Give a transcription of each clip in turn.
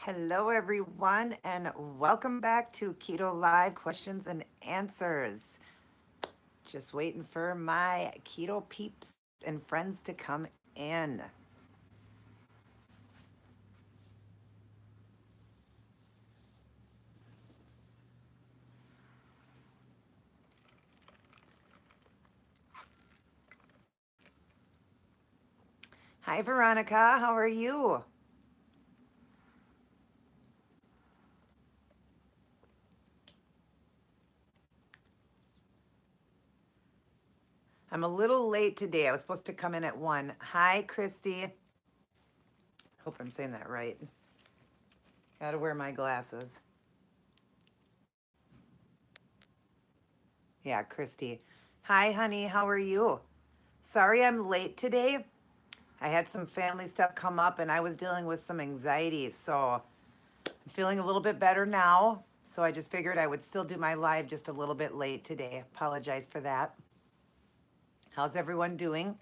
Hello, everyone, and welcome back to Keto Live Questions and Answers. Just waiting for my keto peeps and friends to come in. Hi, Veronica. How are you? I'm a little late today. I was supposed to come in at 1. Hi, Christy. Hope I'm saying that right. Gotta wear my glasses. Yeah, Christy. Hi, honey. How are you? Sorry I'm late today. I had some family stuff come up and I was dealing with some anxiety. So I'm feeling a little bit better now. So I just figured I would still do my live just a little bit late today. Apologize for that. How's everyone doing?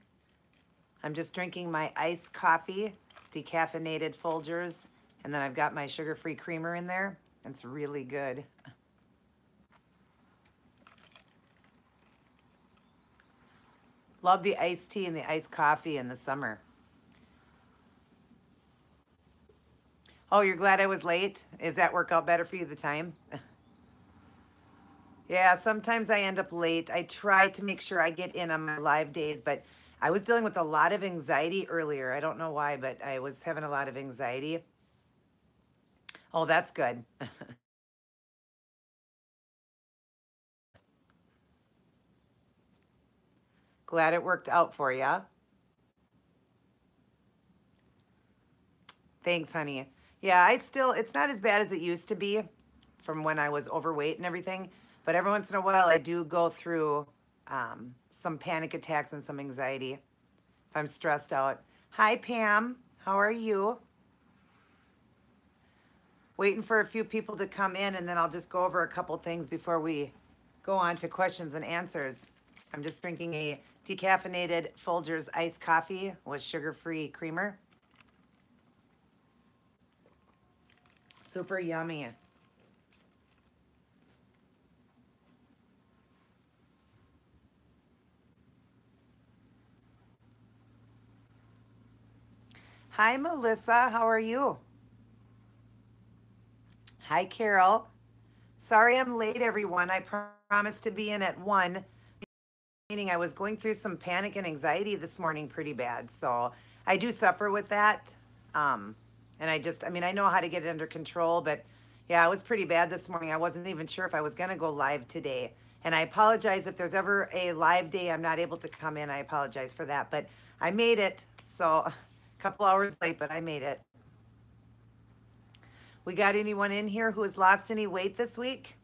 I'm just drinking my iced coffee. It's decaffeinated Folgers. And then I've got my sugar-free creamer in there. It's really good. Love the iced tea and the iced coffee in the summer. Oh, you're glad I was late? Is that work out better for you, the time? Yeah, sometimes I end up late. I try to make sure I get in on my live days, but I was dealing with a lot of anxiety earlier. I don't know why, but I was having a lot of anxiety. Oh, that's good. Glad it worked out for you. Thanks, honey. Yeah, it's not as bad as it used to be from when I was overweight and everything, but every once in a while I do go through some panic attacks and some anxiety if I'm stressed out. Hi, Pam. How are you? Waiting for a few people to come in, and then I'll just go over a couple things before we go on to questions and answers. I'm just drinking a decaffeinated Folgers iced coffee with sugar-free creamer. Super yummy. Hi, Melissa. How are you? Hi, Carol. Sorry I'm late, everyone. I promised to be in at 1. Meaning I was going through some panic and anxiety this morning pretty bad. So I do suffer with that. Um, and I know how to get it under control, but yeah, it was pretty bad this morning. I wasn't even sure if I was going to go live today. And I apologize if there's ever a live day I'm not able to come in. I apologize for that. But I made it. So a couple hours late, but I made it. We got anyone in here who has lost any weight this week?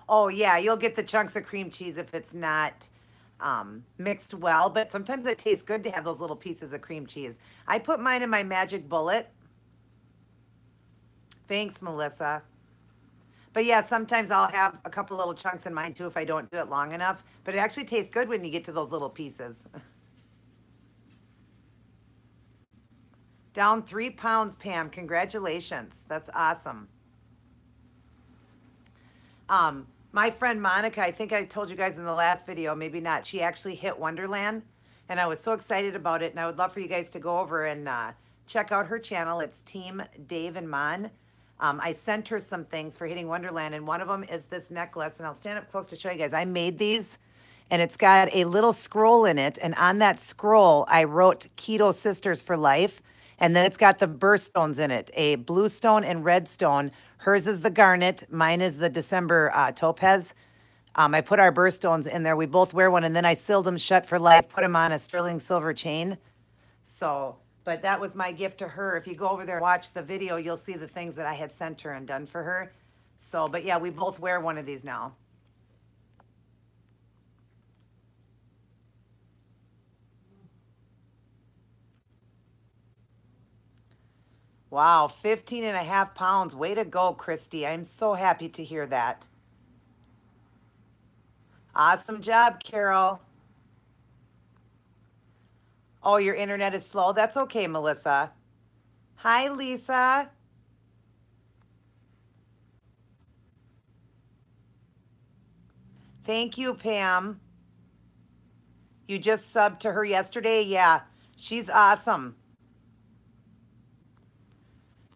Oh yeah, you'll get the chunks of cream cheese if it's not mixed well, but sometimes it tastes good to have those little pieces of cream cheese. I put mine in my magic bullet. Thanks, Melissa. But yeah, sometimes I'll have a couple little chunks in mine too if I don't do it long enough. But it actually tastes good when you get to those little pieces. Down 3 pounds, Pam. Congratulations. That's awesome. My friend Monica, I think I told you guys in the last video, maybe not, she actually hit Wonderland. And I was so excited about it. And I would love for you guys to go over and check out her channel. It's Team Dave and Mon. I sent her some things for hitting Wonderland. And one of them is this necklace. And I'll stand up close to show you guys. I made these. And it's got a little scroll in it. And on that scroll, I wrote Keto Sisters for Life. And then it's got the birthstones in it, a blue stone and red stone. Hers is the garnet. Mine is the December topaz. I put our birthstones in there. We both wear one, and then I sealed them shut for life, put them on a sterling silver chain. So, but that was my gift to her. If you go over there and watch the video, you'll see the things that I had sent her and done for her. So, but yeah, we both wear one of these now. Wow, 15.5 pounds. Way to go, Christy. I'm so happy to hear that. Awesome job, Carol. Oh, your internet is slow? That's okay, Melissa. Hi, Lisa. Thank you, Pam. You just subbed to her yesterday? Yeah, she's awesome.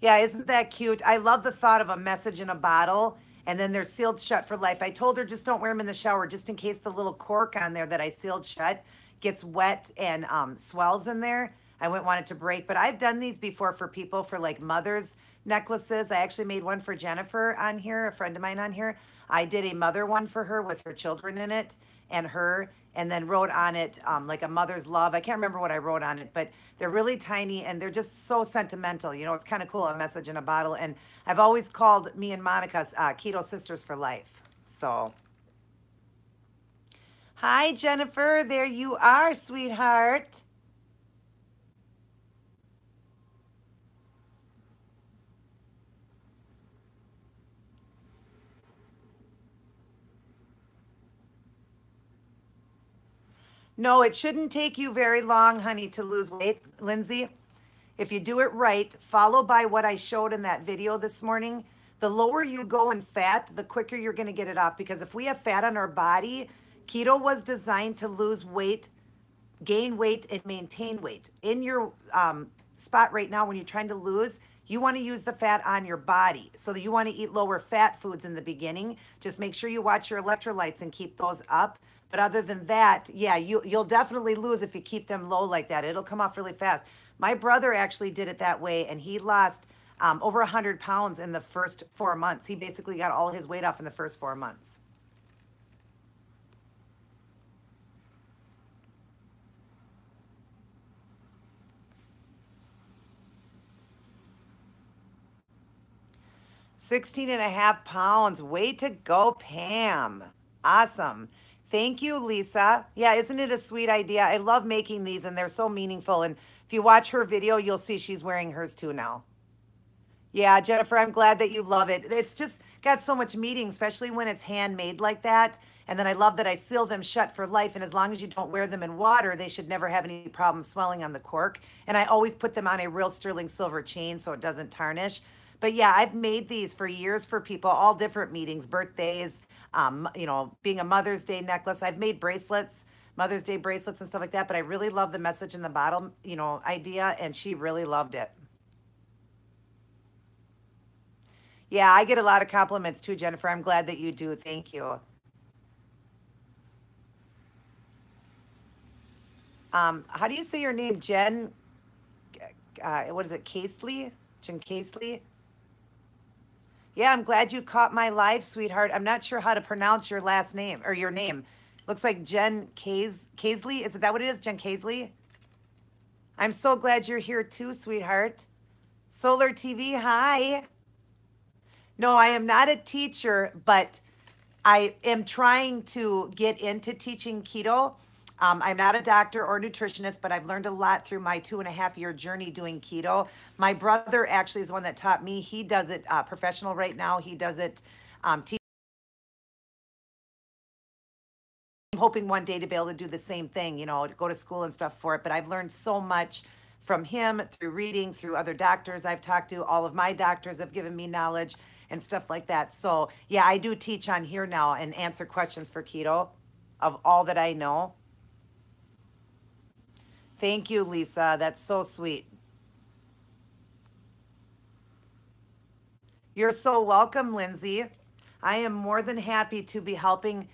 Yeah, isn't that cute? I love the thought of a message in a bottle and then they're sealed shut for life. I told her just don't wear them in the shower just in case the little cork on there that I sealed shut gets wet and swells in there. I wouldn't want it to break, but I've done these before for people for like mother's necklaces. I actually made one for Jennifer on here, a friend of mine on here. I did a mother one for her with her children in it and her, and then wrote on it like a mother's love. I can't remember what I wrote on it, but they're really tiny and they're just so sentimental. You know, it's kind of cool, a message in a bottle. And I've always called me and Monica's Keto Sisters for Life. So, hi, Jennifer. There you are, sweetheart. No, it shouldn't take you very long, honey, to lose weight, Lindsay. If you do it right, follow by what I showed in that video this morning. The lower you go in fat, the quicker you're going to get it off. Because if we have fat on our body, keto was designed to lose weight, gain weight, and maintain weight. In your spot right now, when you're trying to lose, you want to use the fat on your body. So that you want to eat lower fat foods in the beginning. Just make sure you watch your electrolytes and keep those up. But other than that, yeah, you'll definitely lose if you keep them low like that. It'll come off really fast. My brother actually did it that way, and he lost over 100 pounds in the first 4 months. He basically got all his weight off in the first 4 months. Sixteen and a half pounds. Way to go, Pam. Awesome. Thank you, Lisa. Yeah, isn't it a sweet idea? I love making these and they're so meaningful. And if you watch her video, you'll see she's wearing hers too now. Yeah, Jennifer, I'm glad that you love it. It's just got so much meaning, especially when it's handmade like that. And then I love that I seal them shut for life. And as long as you don't wear them in water, they should never have any problem swelling on the cork. And I always put them on a real sterling silver chain so it doesn't tarnish. But yeah, I've made these for years for people, all different meetings, birthdays, you know, being a Mother's Day necklace. I've made bracelets, Mother's Day bracelets and stuff like that. But I really love the message in the bottle, you know, idea. And she really loved it. Yeah, I get a lot of compliments too, Jennifer. I'm glad that you do. Thank you. How do you say your name, Jen? What is it, Casely? Jen Casely? Yeah, I'm glad you caught my live, sweetheart. I'm not sure how to pronounce your last name or your name. Looks like Jen Casely. Is it that what it is, Jen Casely? I'm so glad you're here too, sweetheart. Solar TV, hi. No, I am not a teacher, but I am trying to get into teaching keto. I'm not a doctor or nutritionist, but I've learned a lot through my 2.5 year journey doing keto. My brother actually is the one that taught me. He does it professional right now. He does it. I'm hoping one day to be able to do the same thing, you know, to go to school and stuff for it. But I've learned so much from him through reading, through other doctors I've talked to. All of my doctors have given me knowledge and stuff like that. So yeah, I do teach on here now and answer questions for keto of all that I know. Thank you, Lisa. That's so sweet. You're so welcome, Lindsay. I am more than happy to be helping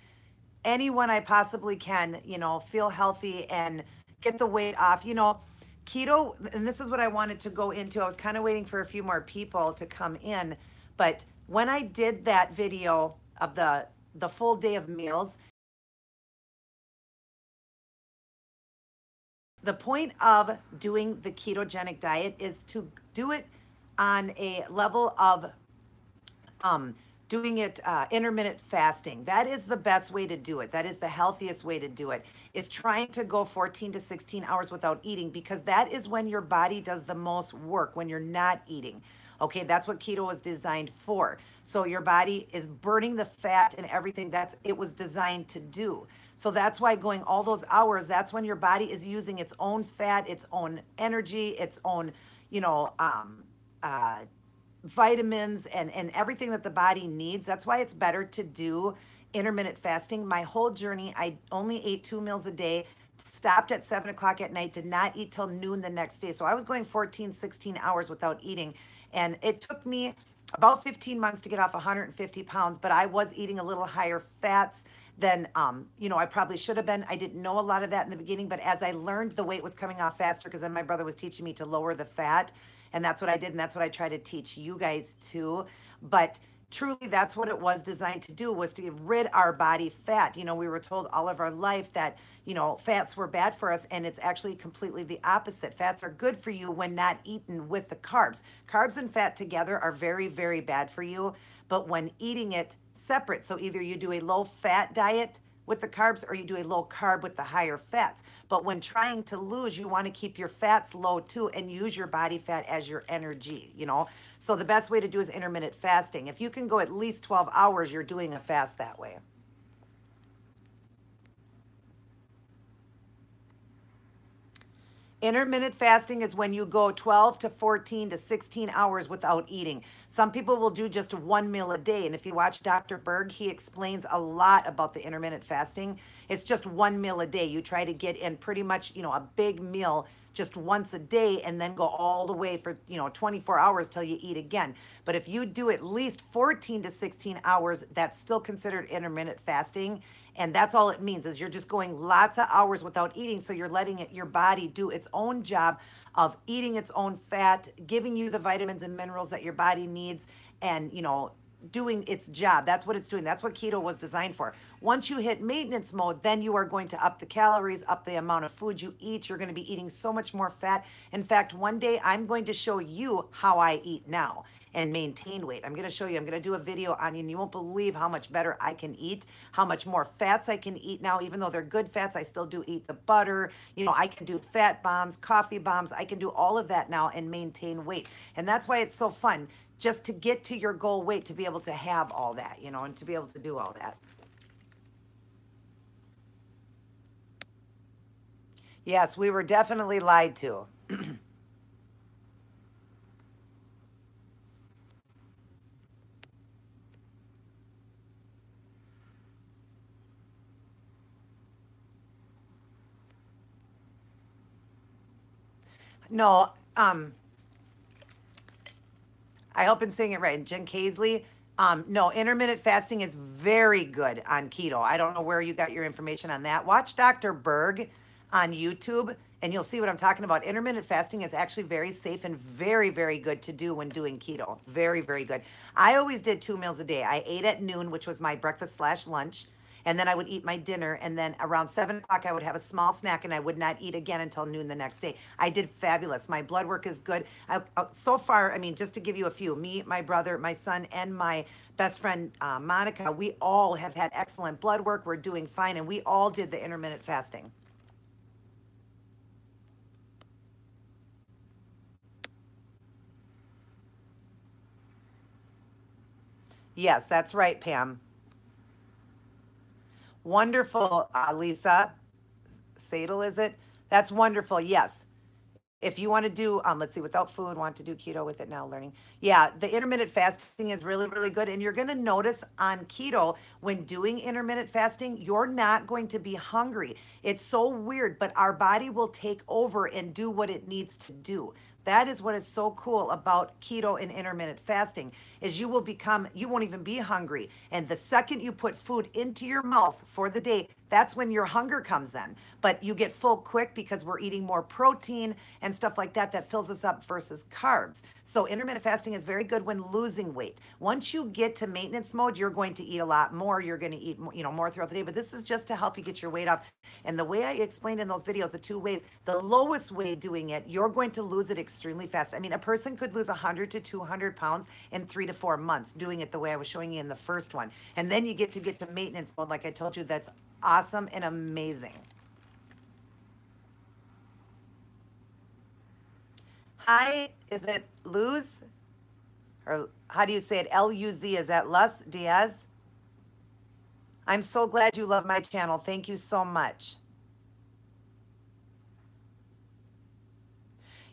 anyone I possibly can, you know, feel healthy and get the weight off. You know, keto, and this is what I wanted to go into. I was kind of waiting for a few more people to come in, but when I did that video of the full day of meals, the point of doing the ketogenic diet is to do it on a level of doing it intermittent fasting. That is the best way to do it. That is the healthiest way to do it, is trying to go 14 to 16 hours without eating, because that is when your body does the most work, when you're not eating. Okay, that's what keto was designed for. So your body is burning the fat and everything that it was designed to do. So that's why going all those hours, that's when your body is using its own fat, its own energy, its own, you know, uh, vitamins and everything that the body needs. That's why it's better to do intermittent fasting. My whole journey, I only ate 2 meals a day, stopped at 7 o'clock at night, did not eat till noon the next day. So I was going 14, 16 hours without eating. And it took me about 15 months to get off 150 pounds, but I was eating a little higher fats than you know, I probably should have been. I didn't know a lot of that in the beginning, but as I learned, the weight was coming off faster because then my brother was teaching me to lower the fat. And that's what I did, and that's what I try to teach you guys too. But truly, that's what it was designed to do, was to get rid our body fat. You know, we were told all of our life that, you know, fats were bad for us, and it's actually completely the opposite. Fats are good for you when not eaten with the carbs. Carbs and fat together are very, very bad for you, but when eating it separate, so either you do a low fat diet with the carbs or you do a low carb with the higher fats. But when trying to lose, you want to keep your fats low too and use your body fat as your energy, you know? So the best way to do is intermittent fasting. If you can go at least 12 hours, you're doing a fast that way. Intermittent fasting is when you go 12 to 14 to 16 hours without eating. Some people will do just 1 meal a day. And if you watch Dr. Berg, he explains a lot about the intermittent fasting. It's just 1 meal a day. You try to get in pretty much, you know, a big meal just once a day and then go all the way for, you know, 24 hours till you eat again. But if you do at least 14 to 16 hours, that's still considered intermittent fasting. And that's all it means, is you're just going lots of hours without eating. So you're letting your body do its own job of eating its own fat, giving you the vitamins and minerals that your body needs, and, you know, doing its job. That's what it's doing. That's what keto was designed for. Once you hit maintenance mode, then you are going to up the calories, up the amount of food you eat. You're going to be eating so much more fat. In fact, one day I'm going to show you how I eat now and maintain weight. I'm going to show you. I'm going to do a video on you, and you won't believe how much better I can eat, how much more fats I can eat now. Even though they're good fats, I still do eat the butter. You know, I can do fat bombs, coffee bombs. I can do all of that now and maintain weight. And that's why it's so fun, just to get to your goal weight, to be able to have all that, you know, and to be able to do all that. Yes, we were definitely lied to. No, I hope I'm saying it right. Jen Kaisley. No, intermittent fasting is very good on keto. I don't know where you got your information on that. Watch Dr. Berg on YouTube and you'll see what I'm talking about. Intermittent fasting is actually very safe and very, very good to do when doing keto. Very, very good. I always did 2 meals a day. I ate at noon, which was my breakfast slash lunch. And then I would eat my dinner. And then around 7 o'clock, I would have a small snack and I would not eat again until noon the next day. I did fabulous. My blood work is good. So far, I mean, just to give you a few, me, my brother, my son, and my best friend, Monica, we all have had excellent blood work. We're doing fine. And we all did the intermittent fasting. Yes, that's right, Pam. Wonderful, Lisa. Sadal, is it? That's wonderful. Yes. If you want to do, let's see, without food, want to do keto with it now, learning. Yeah, the intermittent fasting is really, really good. And you're going to notice on keto, when doing intermittent fasting, you're not going to be hungry. It's so weird, but our body will take over and do what it needs to do. That is what is so cool about keto and intermittent fasting, is you will become, you won't even be hungry. And the second you put food into your mouth for the day, that's when your hunger comes in. But you get full quick because we're eating more protein and stuff like that that fills us up versus carbs. So intermittent fasting is very good when losing weight. Once you get to maintenance mode, you're going to eat a lot more. You're going to eat, you know, more throughout the day. But this is just to help you get your weight up. And the way I explained in those videos, the two ways, the lowest way doing it, you're going to lose it extremely fast. I mean, a person could lose 100 to 200 pounds in 3 to 4 months doing it the way I was showing you in the first one. And then you get to maintenance mode, like I told you, that's awesome and amazing. Hi, is it Luz? Or how do you say it? Luz, is that Luz Diaz? I'm so glad you love my channel. Thank you so much.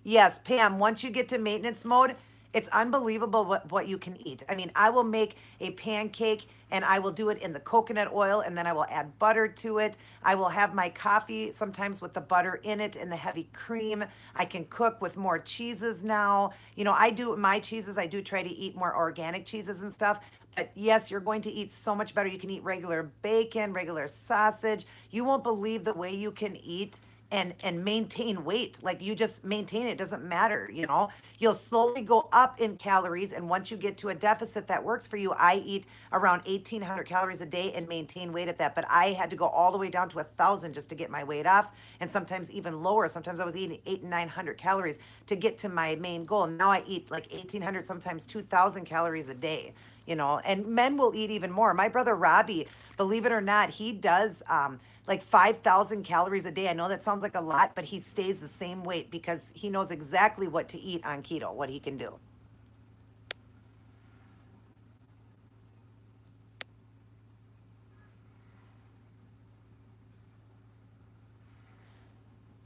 Yes, Pam, once you get to maintenance mode, it's unbelievable what you can eat. I mean, I will make a pancake and I will do it in the coconut oil and then I will add butter to it. I will have my coffee sometimes with the butter in it and the heavy cream. I can cook with more cheeses now. You know, I do my cheeses, I do try to eat more organic cheeses and stuff. But yes, you're going to eat so much better. You can eat regular bacon, regular sausage. You won't believe the way you can eat and maintain weight. Like you just maintain it, doesn't matter, you know. You'll slowly go up in calories, and once you get to a deficit that works for you, I eat around 1,800 calories a day and maintain weight at that. But I had to go all the way down to 1,000 just to get my weight off, and sometimes even lower. Sometimes I was eating 800 and 900 calories to get to my main goal. Now I eat like 1,800, sometimes 2,000 calories a day, you know. And men will eat even more. My brother Robbie, believe it or not, he does like 5,000 calories a day. I know that sounds like a lot, but he stays the same weight because he knows exactly what to eat on keto, what he can do.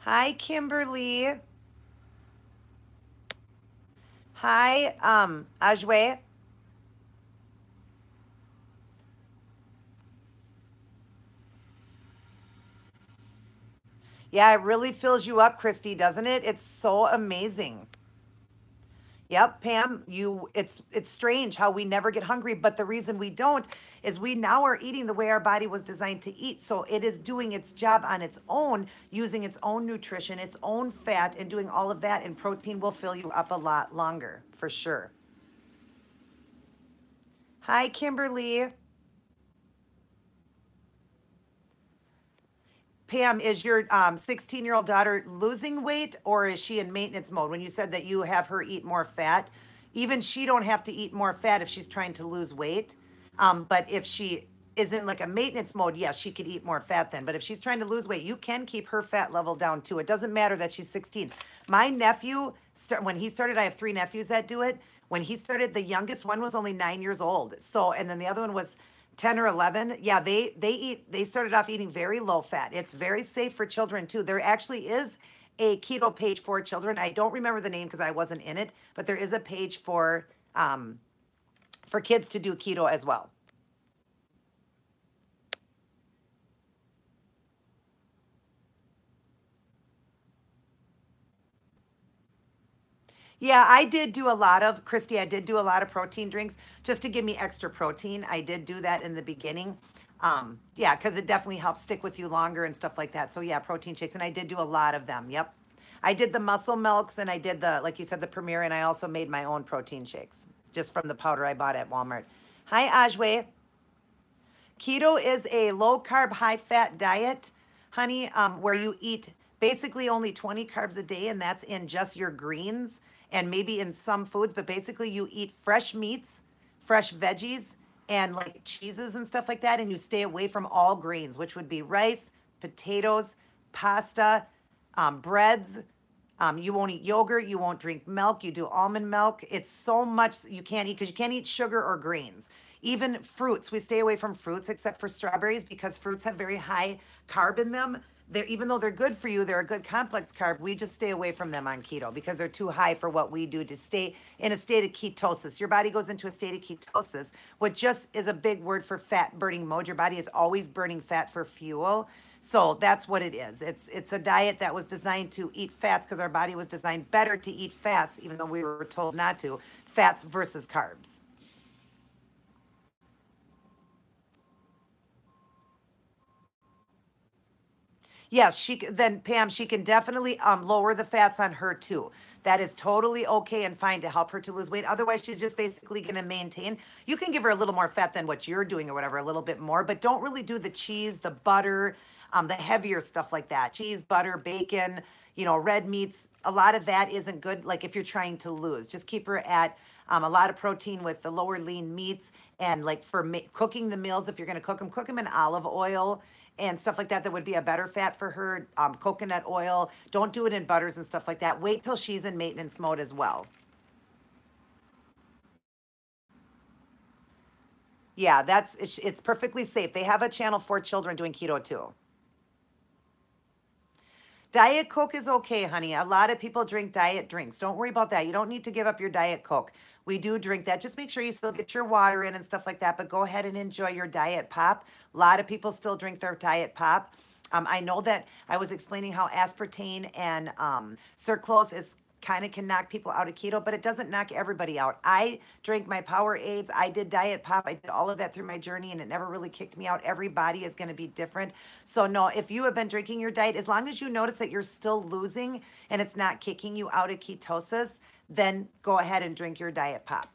Hi, Kimberly. Hi, Ajwe. Yeah, it really fills you up, Christy, doesn't it? It's so amazing. Yep, Pam, you it's strange how we never get hungry, but the reason we don't is we now are eating the way our body was designed to eat. So it is doing its job on its own, using its own nutrition, its own fat, and doing all of that, and protein will fill you up a lot longer, for sure. Hi, Kimberly. Pam, is your 16-year-old daughter losing weight or is she in maintenance mode? When you said that you have her eat more fat, even she don't have to eat more fat if she's trying to lose weight. But if she is in like a maintenance mode, yes, she could eat more fat then. But if she's trying to lose weight, you can keep her fat level down too. It doesn't matter that she's 16. My nephew, when he started, I have 3 nephews that do it. When he started, the youngest one was only 9 years old. So, and then the other one was 10 or 11. Yeah, they started off eating very low fat. It's very safe for children too. There actually is a keto page for children. I don't remember the name because I wasn't in it, but there is a page for kids to do keto as well. Yeah, I did do a lot of, Christy, I did do a lot of protein drinks just to give me extra protein. I did do that in the beginning. Yeah, because it definitely helps stick with you longer and stuff like that. So yeah, protein shakes, and I did do a lot of them. Yep. I did the muscle milks and I did the, like you said, the Premier, and I also made my own protein shakes just from the powder I bought at Walmart. Hi, Ajwe. Keto is a low carb, high fat diet, honey, where you eat basically only 20 carbs a day, and that's in just your greens and maybe in some foods, but basically you eat fresh meats, fresh veggies, and like cheeses and stuff like that, and you stay away from all grains, which would be rice, potatoes, pasta, breads. You won't eat yogurt. You won't drink milk. You do almond milk. It's so much you can't eat because you can't eat sugar or grains. Even fruits, we stay away from fruits except for strawberries because fruits have very high carb in them. They're, even though they're good for you, they're a good complex carb. We just stay away from them on keto because they're too high for what we do to stay in a state of ketosis. Your body goes into a state of ketosis, which just is a big word for fat burning mode. Your body is always burning fat for fuel. So that's what it is. It's a diet that was designed to eat fats because our body was designed better to eat fats, even though we were told not to. Fats versus carbs. Yes, then Pam, she can definitely lower the fats on her too. That is totally okay and fine to help her to lose weight. Otherwise, she's just basically going to maintain. You can give her a little more fat than what you're doing or whatever, a little bit more, but don't really do the cheese, the butter, the heavier stuff like that. Cheese, butter, bacon, you know, red meats. A lot of that isn't good. Like if you're trying to lose, just keep her at a lot of protein with the lower lean meats, and like for cooking the meals, if you're going to cook them in olive oil and stuff like that, that would be a better fat for her. Coconut oil. Don't do it in butters and stuff like that. Wait till she's in maintenance mode as well. Yeah, it's perfectly safe. They have a channel for children doing keto too. Diet Coke is okay, honey. A lot of people drink diet drinks. Don't worry about that. You don't need to give up your Diet Coke. We do drink that. Just make sure you still get your water in and stuff like that, but go ahead and enjoy your Diet Pop. A lot of people still drink their Diet Pop. I know that I was explaining how aspartame and sucralose is kind of can knock people out of keto, but it doesn't knock everybody out. I drank my power aids. I did Diet Pop. I did all of that through my journey, and it never really kicked me out. Every body is going to be different. So no, if you have been drinking your diet, as long as you notice that you're still losing and it's not kicking you out of ketosis, then go ahead and drink your Diet Pop.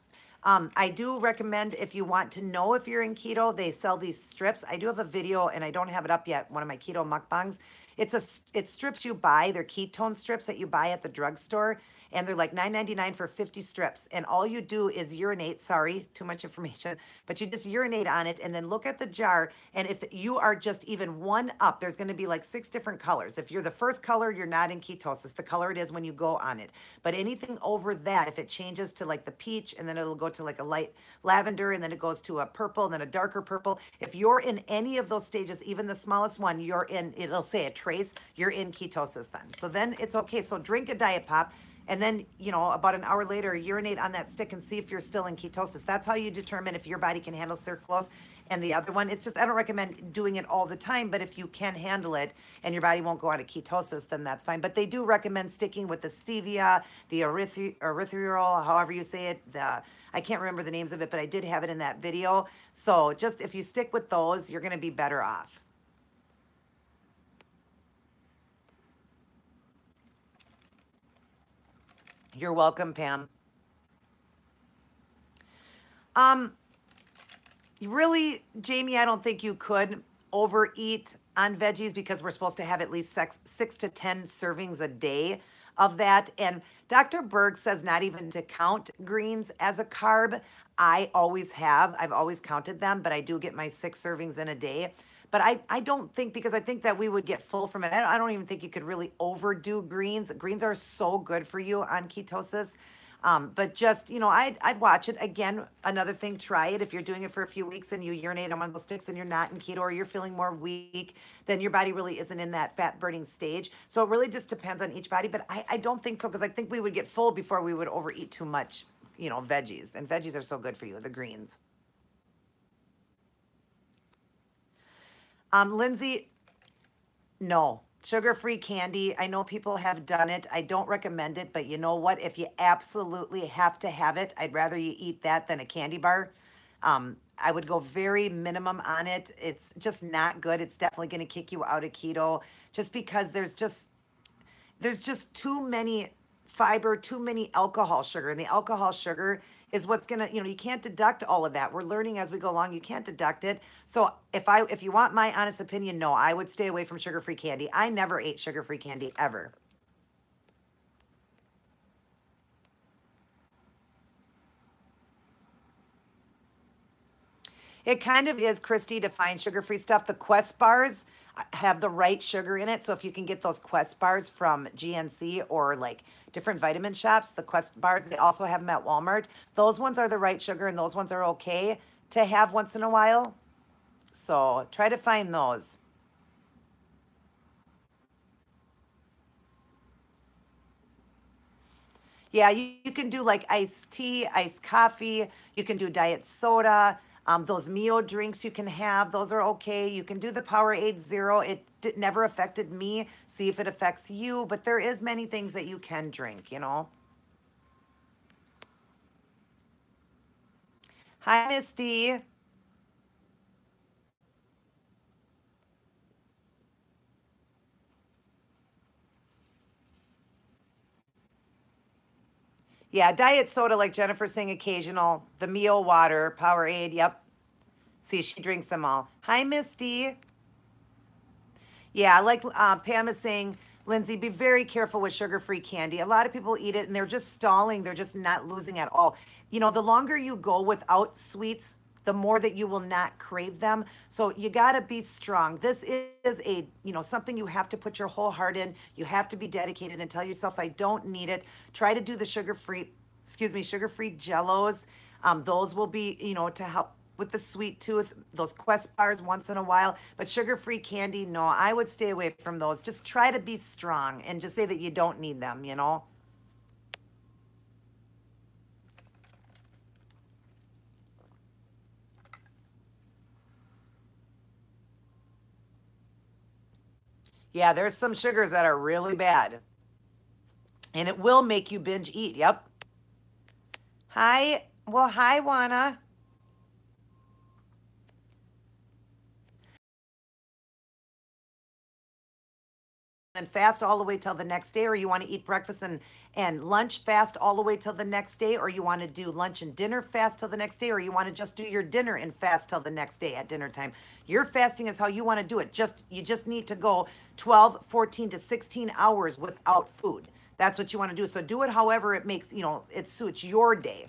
I do recommend, if you want to know if you're in keto, they sell these strips. I do have a video, and I don't have it up yet, one of my keto mukbangs. It's strips you buy. They're ketone strips that you buy at the drugstore, and they're like $9.99 for 50 strips. And all you do is urinate. Sorry, too much information, but you just urinate on it and then look at the jar. And if you are just even one up, there's going to be like 6 different colors. If you're the first color, you're not in ketosis. The color it is when you go on it. But anything over that, if it changes to like the peach, and then it'll go to like a light lavender, and then it goes to a purple, and then a darker purple. If you're in any of those stages, even the smallest one, you're in, it'll say a trace, you're in ketosis then. So then it's okay. So drink a Diet Pop. And then, you know, about an hour later, urinate on that stick and see if you're still in ketosis. That's how you determine if your body can handle sucralose. And the other one, it's just, I don't recommend doing it all the time, but if you can handle it and your body won't go out of ketosis, then that's fine. But they do recommend sticking with the stevia, the erythritol, however you say it. I can't remember the names of it, but I did have it in that video. So just if you stick with those, you're going to be better off. You're welcome, Pam. Really, Jamie, I don't think you could overeat on veggies because we're supposed to have at least 6 to 10 servings a day of that. And Dr. Berg says not even to count greens as a carb. I always have. I've always counted them, but I do get my 6 servings in a day. But I don't think, because I think that we would get full from it. I don't even think you could really overdo greens. Greens are so good for you on ketosis. But just, you know, I'd watch it. Again, another thing, try it. If you're doing it for a few weeks and you urinate on one of those sticks and you're not in keto, or you're feeling more weak, then your body really isn't in that fat burning stage. So it really just depends on each body. But I don't think so, because I think we would get full before we would overeat too much, you know, veggies. And veggies are so good for you, the greens. Lindsay, no. Sugar-free candy, I know people have done it. I don't recommend it, but you know what? If you absolutely have to have it, I'd rather you eat that than a candy bar. I would go very minimum on it. It's just not good. It's definitely going to kick you out of keto, just because there's just too many fiber, too many alcohol sugar. And the alcohol sugar is what's gonna, you know, you can't deduct all of that. We're learning as we go along. You can't deduct it. So if you want my honest opinion, no, I would stay away from sugar-free candy. I never ate sugar-free candy ever. It kind of is, Christy, to find sugar-free stuff. The Quest bars have the right sugar in it. So if you can get those Quest bars from GNC or like different vitamin shops, the Quest bars, they also have them at Walmart. Those ones are the right sugar, and those ones are okay to have once in a while. So try to find those. Yeah, you can do like iced tea, iced coffee. You can do diet soda. Those Mio drinks you can have, those are okay. You can do the Powerade Zero. It never affected me. See if it affects you. But there is many things that you can drink, you know. Hi, Misty. Yeah, diet soda, like Jennifer's saying, occasional. The Mio water, Powerade, yep. See, she drinks them all. Hi, Misty. Yeah, like Pam is saying, Lindsay, be very careful with sugar-free candy. A lot of people eat it and they're just stalling. They're just not losing at all. You know, the longer you go without sweets, the more that you will not crave them. So you got to be strong. This is a, you know, something you have to put your whole heart in. You have to be dedicated and tell yourself, I don't need it. Try to do the sugar-free, sugar-free jellos. Those will be, you know, to help with the sweet tooth, those Quest bars once in a while, but sugar-free candy, no, I would stay away from those. Just try to be strong and just say that you don't need them, you know? Yeah, there's some sugars that are really bad. And it will make you binge eat. Yep. Hi. Well, hi, Juana. And fast all the way till the next day, or you want to eat breakfast and lunch fast all the way till the next day, or you want to do lunch and dinner fast till the next day, or you want to just do your dinner and fast till the next day at dinner time. Your fasting is how you want to do it. You just need to go 12, 14 to 16 hours without food. That's what you want to do. So do it however it makes, it suits your day.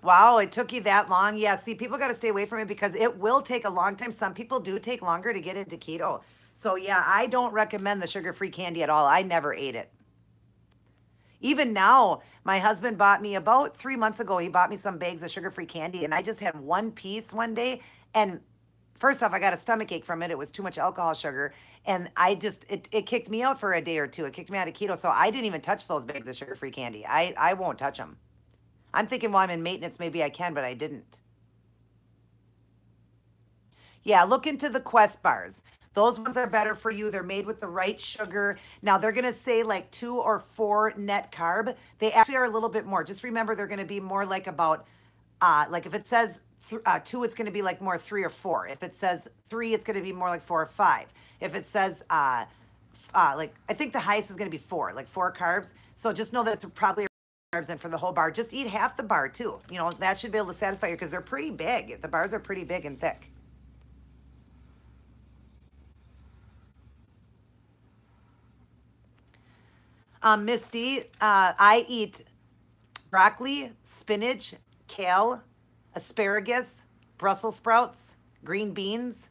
Wow, it took you that long? Yeah, see, people got to stay away from it because it will take a long time. Some people do take longer to get into keto. So, yeah, I don't recommend the sugar-free candy at all. I never ate it. Even now, my husband bought me about 3 months ago, he bought me some bags of sugar-free candy, and I just had one piece one day. And first off, I got a stomach ache from it. It was too much alcohol sugar. And it kicked me out for a day or two. It kicked me out of keto. So I didn't even touch those bags of sugar-free candy. I won't touch them. I'm thinking while I'm in maintenance, maybe I can, but I didn't. Yeah, look into the Quest bars. Those ones are better for you. They're made with the right sugar. Now, they're going to say like 2 or 4 net carb. They actually are a little bit more. Just remember, they're going to be more like about, like if it says 2, it's going to be like more 3 or 4. If it says 3, it's going to be more like 4 or 5. If it says, like, I think the highest is going to be 4, like 4 carbs. So just know that it's probably carbs in for the whole bar. Just eat half the bar too. That should be able to satisfy you because they're pretty big. The bars are pretty big and thick. Misty, I eat broccoli, spinach, kale, asparagus, Brussels sprouts, green beans,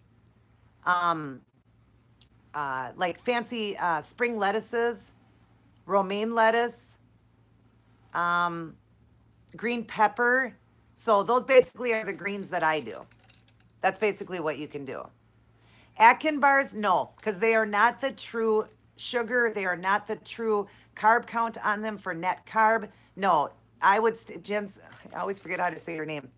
um, like fancy spring lettuces, romaine lettuce, um, green pepper. So those basically are the greens that I do. That's basically what you can do. Atkin bars, no, because they are not the true sugar. They are not the true carb count on them for net carb. No, I would, Jen's, I always forget how to say your name.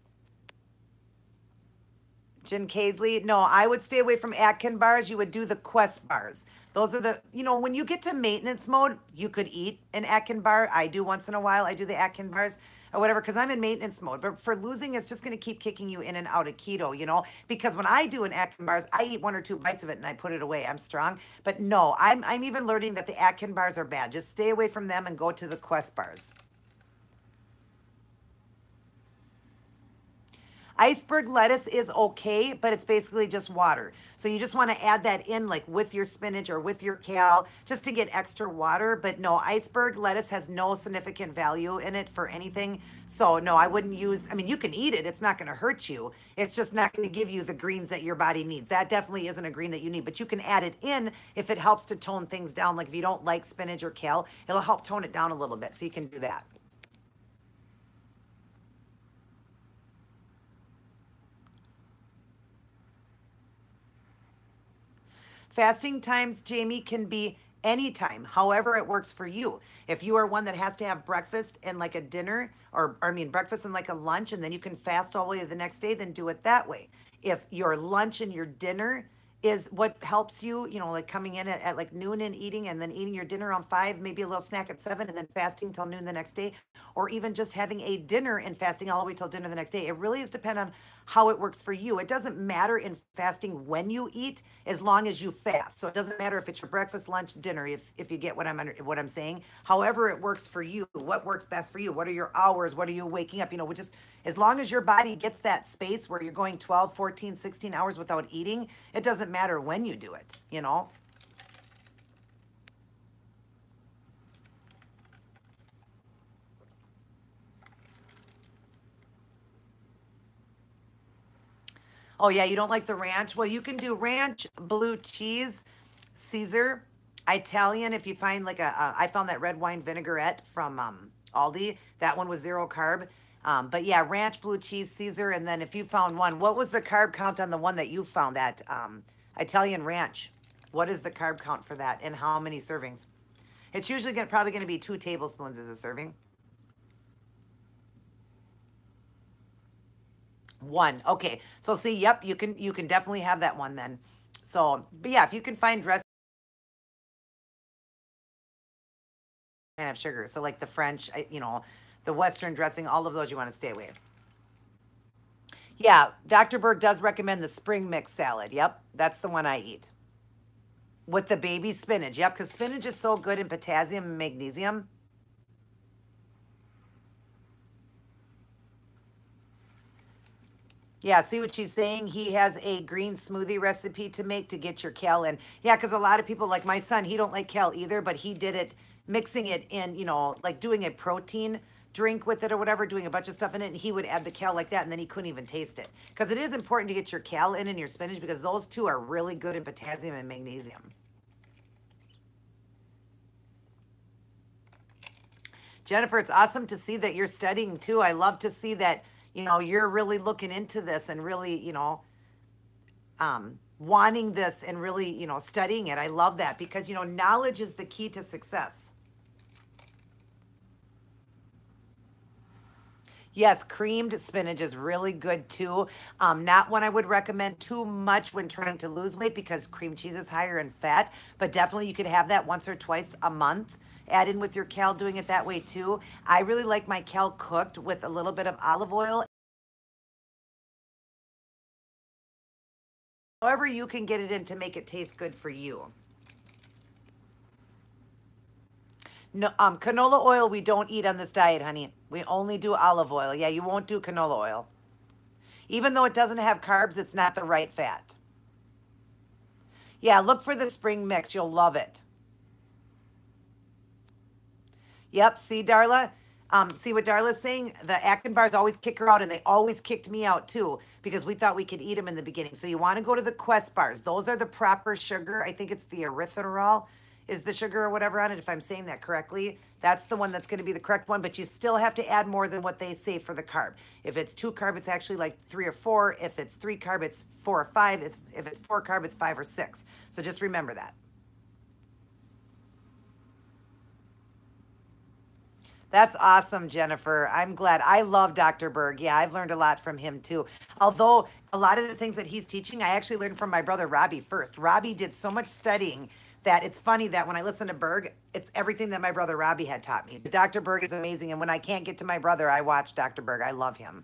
Jen Kaisley. No, I would stay away from Atkin bars. You would do the Quest bars. Those are the, when you get to maintenance mode, you could eat an Atkin bar. I do once in a while. I do the Atkin bars or whatever because I'm in maintenance mode. But for losing, it's just going to keep kicking you in and out of keto, because when I do an Atkin bars, I eat 1 or 2 bites of it and I put it away. I'm strong. But no, I'm even learning that the Atkin bars are bad. Just stay away from them and go to the Quest bars. Iceberg lettuce is okay, but it's basically just water. So you just want to add that in like with your spinach or with your kale just to get extra water. But no, iceberg lettuce has no significant value in it for anything. So no, I wouldn't use, you can eat it. It's not going to hurt you. It's just not going to give you the greens that your body needs. That definitely isn't a green that you need, but you can add it in if it helps to tone things down. Like if you don't like spinach or kale, it'll help tone it down a little bit. So you can do that. Fasting times, Jamie, can be anytime, however it works for you. If you are one that has to have breakfast and like a dinner, breakfast and like a lunch, and then you can fast all the way to the next day, then do it that way. If your lunch and your dinner is what helps you, like coming in at like noon and eating and then eating your dinner around 5, maybe a little snack at 7, and then fasting till noon the next day, or even just having a dinner and fasting all the way till dinner the next day. It really is dependent on how it works for you. It doesn't matter in fasting when you eat as long as you fast. So it doesn't matter if it's your breakfast, lunch, dinner, if you get what I'm saying. However it works for you, what works best for you, what are your hours, what are you waking up, just as long as your body gets that space where you're going 12, 14, 16 hours without eating, it doesn't matter when you do it. Oh yeah, you don't like the ranch? Well, you can do ranch, blue cheese, Caesar, Italian, if you find like I found that red wine vinaigrette from Aldi. That one was 0 carb. But yeah, ranch, blue cheese, Caesar, and then if you found one, what was the carb count on the one that you found, that Italian ranch? What is the carb count for that, and how many servings? It's usually probably going to be 2 tablespoons as a serving. 1. Okay. So see, yep, you can definitely have that one then. So, but yeah, if you can find dressing and have sugar, so like the French, the Western dressing, all of those you want to stay away. Yeah, Dr. Berg does recommend the spring mix salad. Yep, that's the one I eat. With the baby spinach. Yep, because spinach is so good in potassium and magnesium. Yeah, see what she's saying? He has a green smoothie recipe to make to get your kale in. Yeah, because a lot of people, like my son, he don't like kale either, but he did it, mixing it in, like doing a protein drink with it or whatever, doing a bunch of stuff in it, and he would add the kale like that, and then he couldn't even taste it. Because it is important to get your kale in and your spinach, because those two are really good in potassium and magnesium. Jennifer, it's awesome to see that you're studying too. I love to see that, you're really looking into this and really, wanting this and really, studying it. I love that because, knowledge is the key to success. Yes, creamed spinach is really good too. Not one I would recommend too much when trying to lose weight because cream cheese is higher in fat, but definitely you could have that once or twice a month. Add in with your kale, doing it that way too. I really like my kale cooked with a little bit of olive oil. However you can get it in to make it taste good for you. No, canola oil we don't eat on this diet, honey. We only do olive oil. Yeah, you won't do canola oil. Even though it doesn't have carbs, it's not the right fat. Yeah, look for the spring mix. You'll love it. Yep, see, Darla? See what Darla's saying? The Atkins bars always kick her out, and they always kicked me out too because we thought we could eat them in the beginning. So you want to go to the Quest bars. Those are the proper sugar. I think it's the erythritol is the sugar or whatever on it, if I'm saying that correctly. That's the one that's going to be the correct one, but you still have to add more than what they say for the carb. If it's 2 carb, it's actually like 3 or 4. If it's 3 carb, it's 4 or 5. If it's 4 carb, it's 5 or 6. So just remember that. That's awesome, Jennifer. I'm glad. I love Dr. Berg. Yeah, I've learned a lot from him too. Although a lot of the things that he's teaching, I actually learned from my brother Robbie first. Robbie did so much studying that it's funny that when I listen to Berg, it's everything that my brother Robbie had taught me. But Dr. Berg is amazing. And when I can't get to my brother, I watch Dr. Berg. I love him.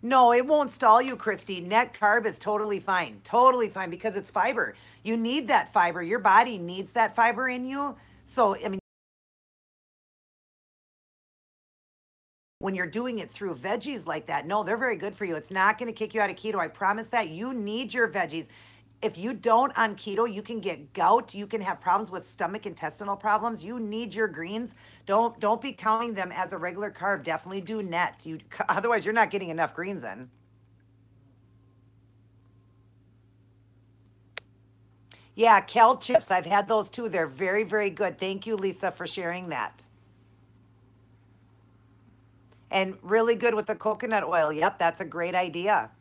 No, it won't stall you, Christy. Net carb is totally fine because it's fiber. You need that fiber. Your body needs that fiber in you. So, I mean, when you're doing it through veggies like that, no, they're very good for you. It's not going to kick you out of keto. I promise that. You need your veggies. If you don't on keto, you can get gout. You can have problems with stomach intestinal problems. You need your greens. Don't be counting them as a regular carb. Definitely do net. Otherwise you're not getting enough greens in. Yeah, kale chips. I've had those too. They're very, very good. Thank you, Lisa, for sharing that. And really good with the coconut oil. Yep, that's a great idea.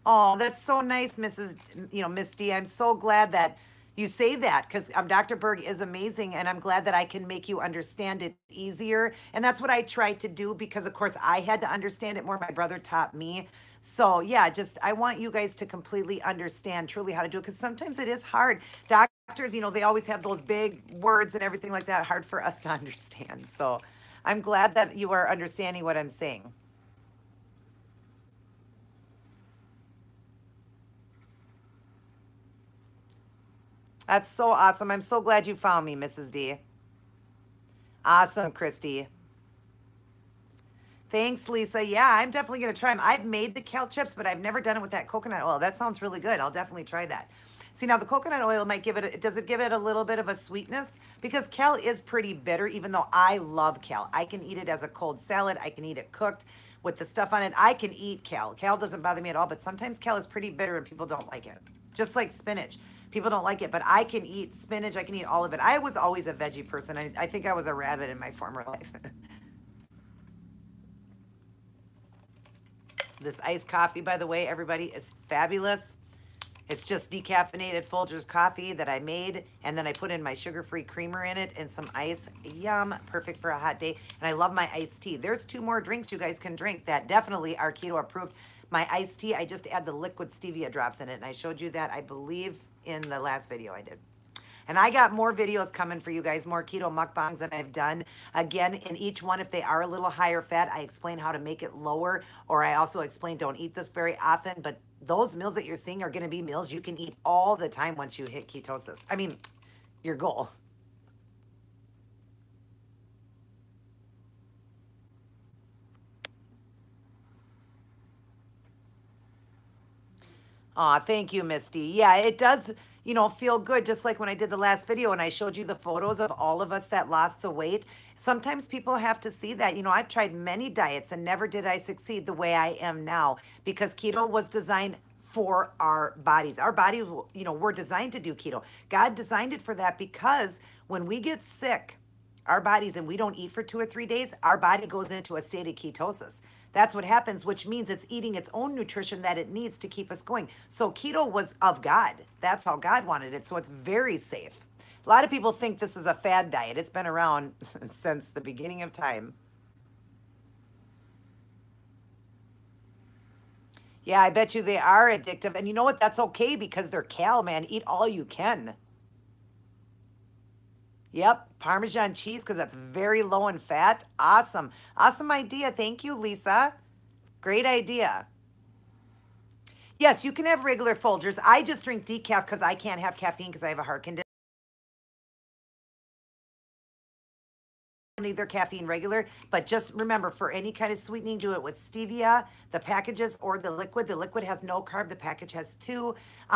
Oh, that's so nice, Misty. I'm so glad that you say that because Dr. Berg is amazing, and I'm glad that I can make you understand it easier. And that's what I tried to do because, of course, I had to understand it more. My brother taught me. So, yeah, just I want you guys to completely understand truly how to do it because sometimes it is hard. Doctors, they always have those big words and everything like that, hard for us to understand. So, I'm glad that you are understanding what I'm saying. That's so awesome. I'm so glad you found me, Mrs. D. Awesome, Christy. Thanks, Lisa. Yeah, I'm definitely going to try them. I've made the kale chips, but I've never done it with that coconut oil. That sounds really good. I'll definitely try that. See, now the coconut oil might give it, does it give it a little bit of a sweetness? Because kale is pretty bitter, even though I love kale. I can eat it as a cold salad. I can eat it cooked with the stuff on it. I can eat kale. Kale doesn't bother me at all, but sometimes kale is pretty bitter and people don't like it. Just like spinach. People don't like it, but I can eat spinach. I can eat all of it. I was always a veggie person. I think I was a rabbit in my former life. This iced coffee, by the way, everybody, is fabulous. It's just decaffeinated Folgers coffee that I made, and then I put in my sugar-free creamer in it and some ice. Yum, perfect for a hot day. And I love my iced tea. There's 2 more drinks you guys can drink that definitely are keto approved. My iced tea, I just add the liquid stevia drops in it, and I showed you that, I believe, in the last video I did. And I got more videos coming for you guys, more keto mukbangs that I've done. Again, in each one, if they are a little higher fat, I explain how to make it lower, or I also explain don't eat this very often, but those meals that you're seeing are gonna be meals you can eat all the time once you hit ketosis. I mean, your goal. Aw, thank you, Misty. Yeah, it does, you know, feel good. Just like when I did the last video and I showed you the photos of all of us that lost the weight. Sometimes people have to see that. You know, I've tried many diets and never did I succeed the way I am now because keto was designed for our bodies. Our bodies, you know, we're designed to do keto. God designed it for that because when we get sick, our bodies, and we don't eat for 2 or 3 days, our body goes into a state of ketosis. That's what happens, which means it's eating its own nutrition that it needs to keep us going. So keto was of God. That's how God wanted it. So it's very safe. A lot of people think this is a fad diet. It's been around since the beginning of time. Yeah, I bet you they are addictive. And you know what? That's okay because they're kale, man. Eat all you can. Yep, Parmesan cheese because that's very low in fat. Awesome. Awesome idea. Thank you, Lisa. Great idea. Yes, you can have regular Folgers. I just drink decaf because I can't have caffeine because I have a heart condition. Either caffeine regular, but just remember for any kind of sweetening, do it with stevia, the packages, or the liquid. The liquid has no carb, the package has 2.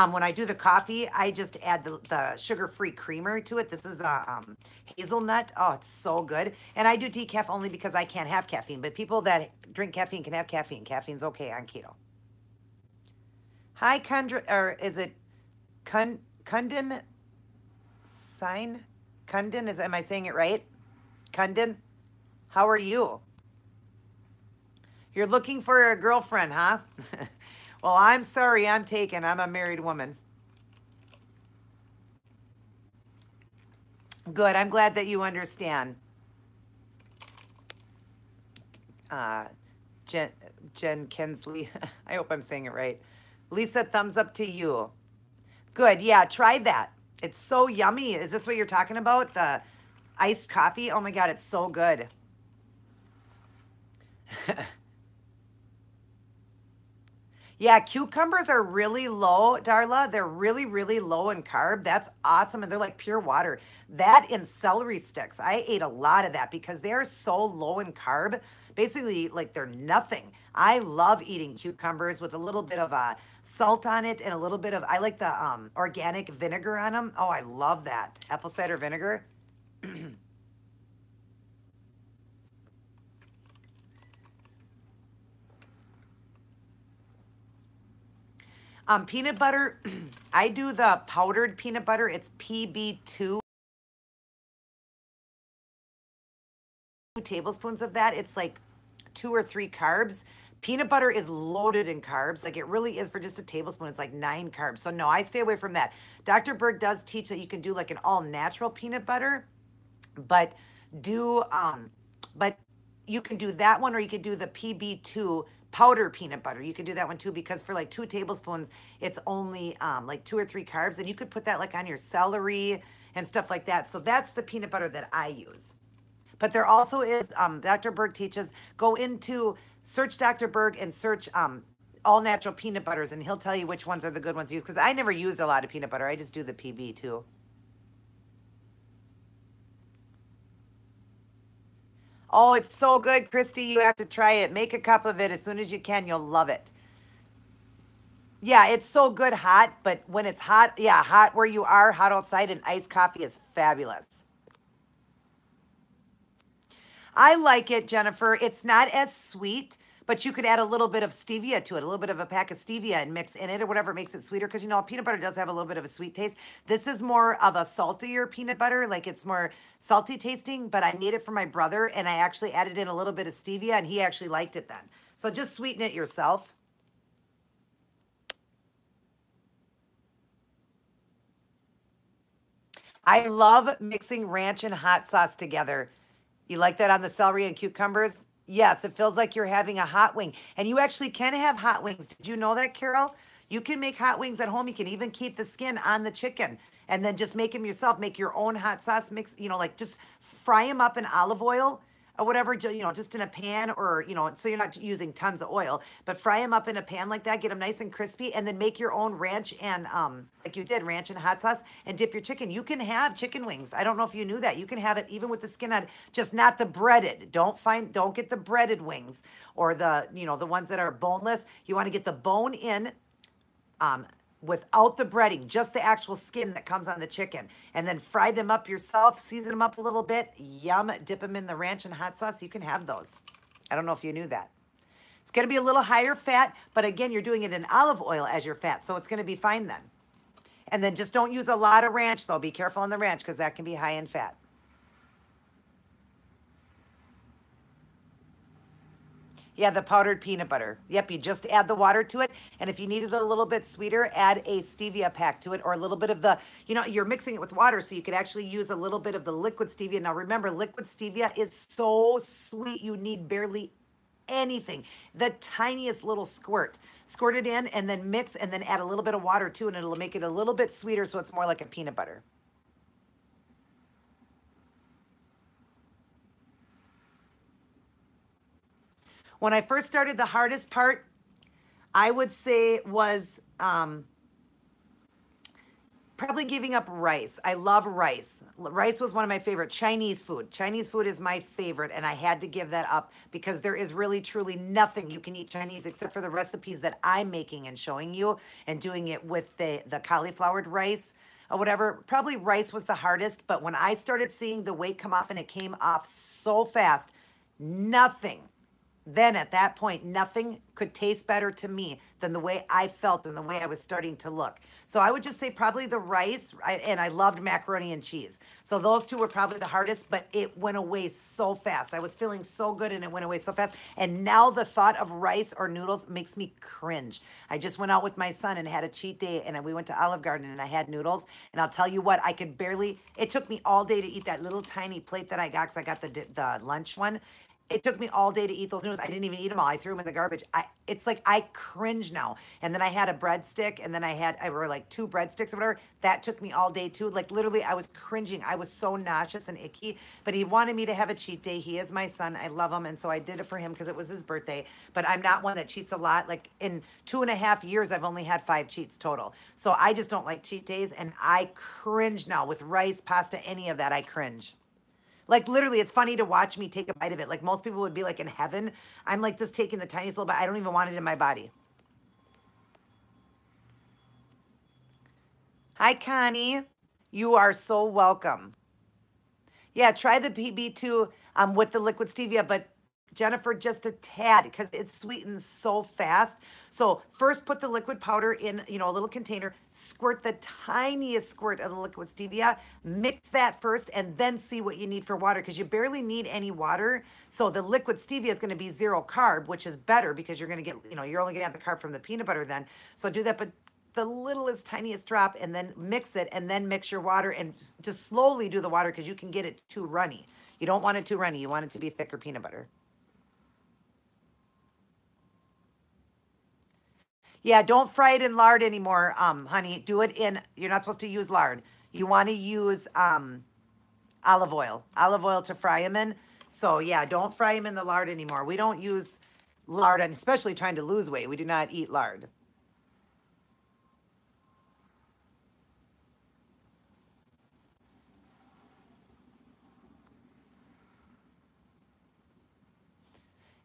When I do the coffee, I just add the sugar-free creamer to it. This is a hazelnut. Oh, it's so good. And I do decaf only because I can't have caffeine, but people that drink caffeine can have caffeine. Caffeine's okay on keto. Hi, Kundra, or is it Kundin? Sign? Kundin, am I saying it right? Kundin, how are you? You're looking for a girlfriend, huh? Well, I'm sorry, I'm taken. I'm a married woman. Good, I'm glad that you understand. Jen Kinsley, I hope I'm saying it right. Lisa, thumbs up to you. Good, yeah, try that. It's so yummy. Is this what you're talking about? The iced coffee? Oh my God, it's so good. Yeah, cucumbers are really low, Darla. They're really, really low in carb. That's awesome. And they're like pure water. That and celery sticks. I ate a lot of that because they're so low in carb. Basically, like they're nothing. I love eating cucumbers with a little bit of salt on it and a little bit of, I like the organic vinegar on them. Oh, I love that. Apple cider vinegar. Peanut butter, I do the powdered peanut butter. It's PB2 tablespoons of that. It's like 2 or 3 carbs. Peanut butter is loaded in carbs. Like it really is for just a tablespoon. It's like 9 carbs. So no, I stay away from that. Dr. Berg does teach that you can do like an all natural peanut butter, but but you can do that one or you could do the PB2 powder peanut butter. You could do that one too because for like 2 tablespoons, it's only like 2 or 3 carbs and you could put that like on your celery and stuff like that. So that's the peanut butter that I use. But there also is, Dr. Berg teaches, go into, search Dr. Berg and search all natural peanut butters and he'll tell you which ones are the good ones to use because I never use a lot of peanut butter. I just do the PB too. Oh, it's so good, Christy. You have to try it. Make a cup of it as soon as you can. You'll love it. Yeah, it's so good hot, but when it's hot, yeah, hot where you are, hot outside, and iced coffee is fabulous. I like it, Jennifer. It's not as sweet, but you could add a little bit of stevia to it, a little bit of a pack of stevia and mix in it or whatever makes it sweeter. Because you know, peanut butter does have a little bit of a sweet taste. This is more of a saltier peanut butter, like it's more salty tasting, but I made it for my brother and I actually added in a little bit of stevia and he actually liked it then. So just sweeten it yourself. I love mixing ranch and hot sauce together. You like that on the celery and cucumbers? Yes, it feels like you're having a hot wing. And you actually can have hot wings. Did you know that, Carol? You can make hot wings at home. You can even keep the skin on the chicken and then just make them yourself. Make your own hot sauce mix, you know, like just fry them up in olive oil or whatever, you know, just in a pan or, you know, so you're not using tons of oil, but fry them up in a pan like that, get them nice and crispy, and then make your own ranch and, like you did, ranch and hot sauce and dip your chicken. You can have chicken wings. I don't know if you knew that. You can have it even with the skin on, just not the breaded. Don't get the breaded wings or the, you know, the ones that are boneless. You want to get the bone in, um, without the breading, just the actual skin that comes on the chicken. And then fry them up yourself, season them up a little bit. Yum, dip them in the ranch and hot sauce. You can have those. I don't know if you knew that. It's going to be a little higher fat, but again, you're doing it in olive oil as your fat, so it's going to be fine then. And then just don't use a lot of ranch, though. Be careful on the ranch because that can be high in fat. Yeah, the powdered peanut butter. Yep, you just add the water to it. And if you need it a little bit sweeter, add a stevia pack to it or a little bit of the, you know, you're mixing it with water, so you could actually use a little bit of the liquid stevia. Now, remember, liquid stevia is so sweet, you need barely anything. The tiniest little squirt. Squirt it in and then mix and then add a little bit of water too, and it'll make it a little bit sweeter so it's more like a peanut butter. When I first started, the hardest part I would say was probably giving up rice. I love rice. Rice was one of my favorite. Chinese food. Chinese food is my favorite, and I had to give that up because there is really, truly nothing you can eat Chinese except for the recipes that I'm making and showing you and doing it with the cauliflowered rice or whatever. Probably rice was the hardest, but when I started seeing the weight come off and it came off so fast, nothing then at that point, nothing could taste better to me than the way I felt and the way I was starting to look. So I would just say probably the rice, and I loved macaroni and cheese. So those two were probably the hardest, but it went away so fast. I was feeling so good and it went away so fast. And now the thought of rice or noodles makes me cringe. I just went out with my son and had a cheat day and we went to Olive Garden and I had noodles. And I'll tell you what, I could barely, it took me all day to eat that little tiny plate that I got because I got the lunch one. It took me all day to eat those noodles. I didn't even eat them all. I threw them in the garbage. It's like I cringe now. And then I had a breadstick, and then I were like two breadsticks or whatever. That took me all day too. Like literally, I was cringing. I was so nauseous and icky. But he wanted me to have a cheat day. He is my son. I love him, and so I did it for him because it was his birthday. But I'm not one that cheats a lot. Like in 2.5 years, I've only had 5 cheats total. So I just don't like cheat days, and I cringe now with rice, pasta, any of that. I cringe. Like literally, it's funny to watch me take a bite of it. Like most people would be like in heaven. I'm like this taking the tiniest little bite. I don't even want it in my body. Hi, Connie. You are so welcome. Yeah, try the PB2 with the liquid stevia, but Jennifer, just a tad because it sweetens so fast. So first put the liquid powder in, you know, a little container, squirt the tiniest squirt of the liquid stevia, mix that first, and then see what you need for water because you barely need any water. So the liquid stevia is going to be 0 carb, which is better because you're going to get, you know, you're only going to have the carb from the peanut butter then. So do that, but the littlest, tiniest drop and then mix it and then mix your water and just slowly do the water because you can get it too runny. You don't want it too runny. You want it to be thicker peanut butter. Yeah, don't fry it in lard anymore, honey. Do it in, you're not supposed to use lard. You want to use olive oil to fry them in. So yeah, don't fry them in the lard anymore. We don't use lard, and especially trying to lose weight. We do not eat lard.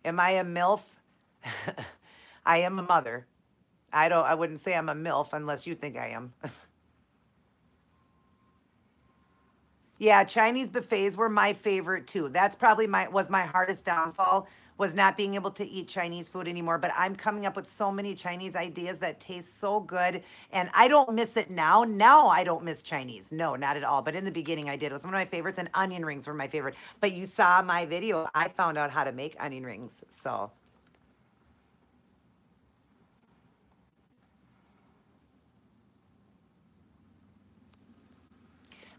Am I a MILF? I am a mother. I wouldn't say I'm a MILF unless you think I am. Yeah, Chinese buffets were my favorite too. That's probably my hardest downfall, was not being able to eat Chinese food anymore. But I'm coming up with so many Chinese ideas that taste so good, and I don't miss it now. Now I don't miss Chinese. No, not at all. But in the beginning I did. It was one of my favorites, and onion rings were my favorite. But you saw my video. I found out how to make onion rings. So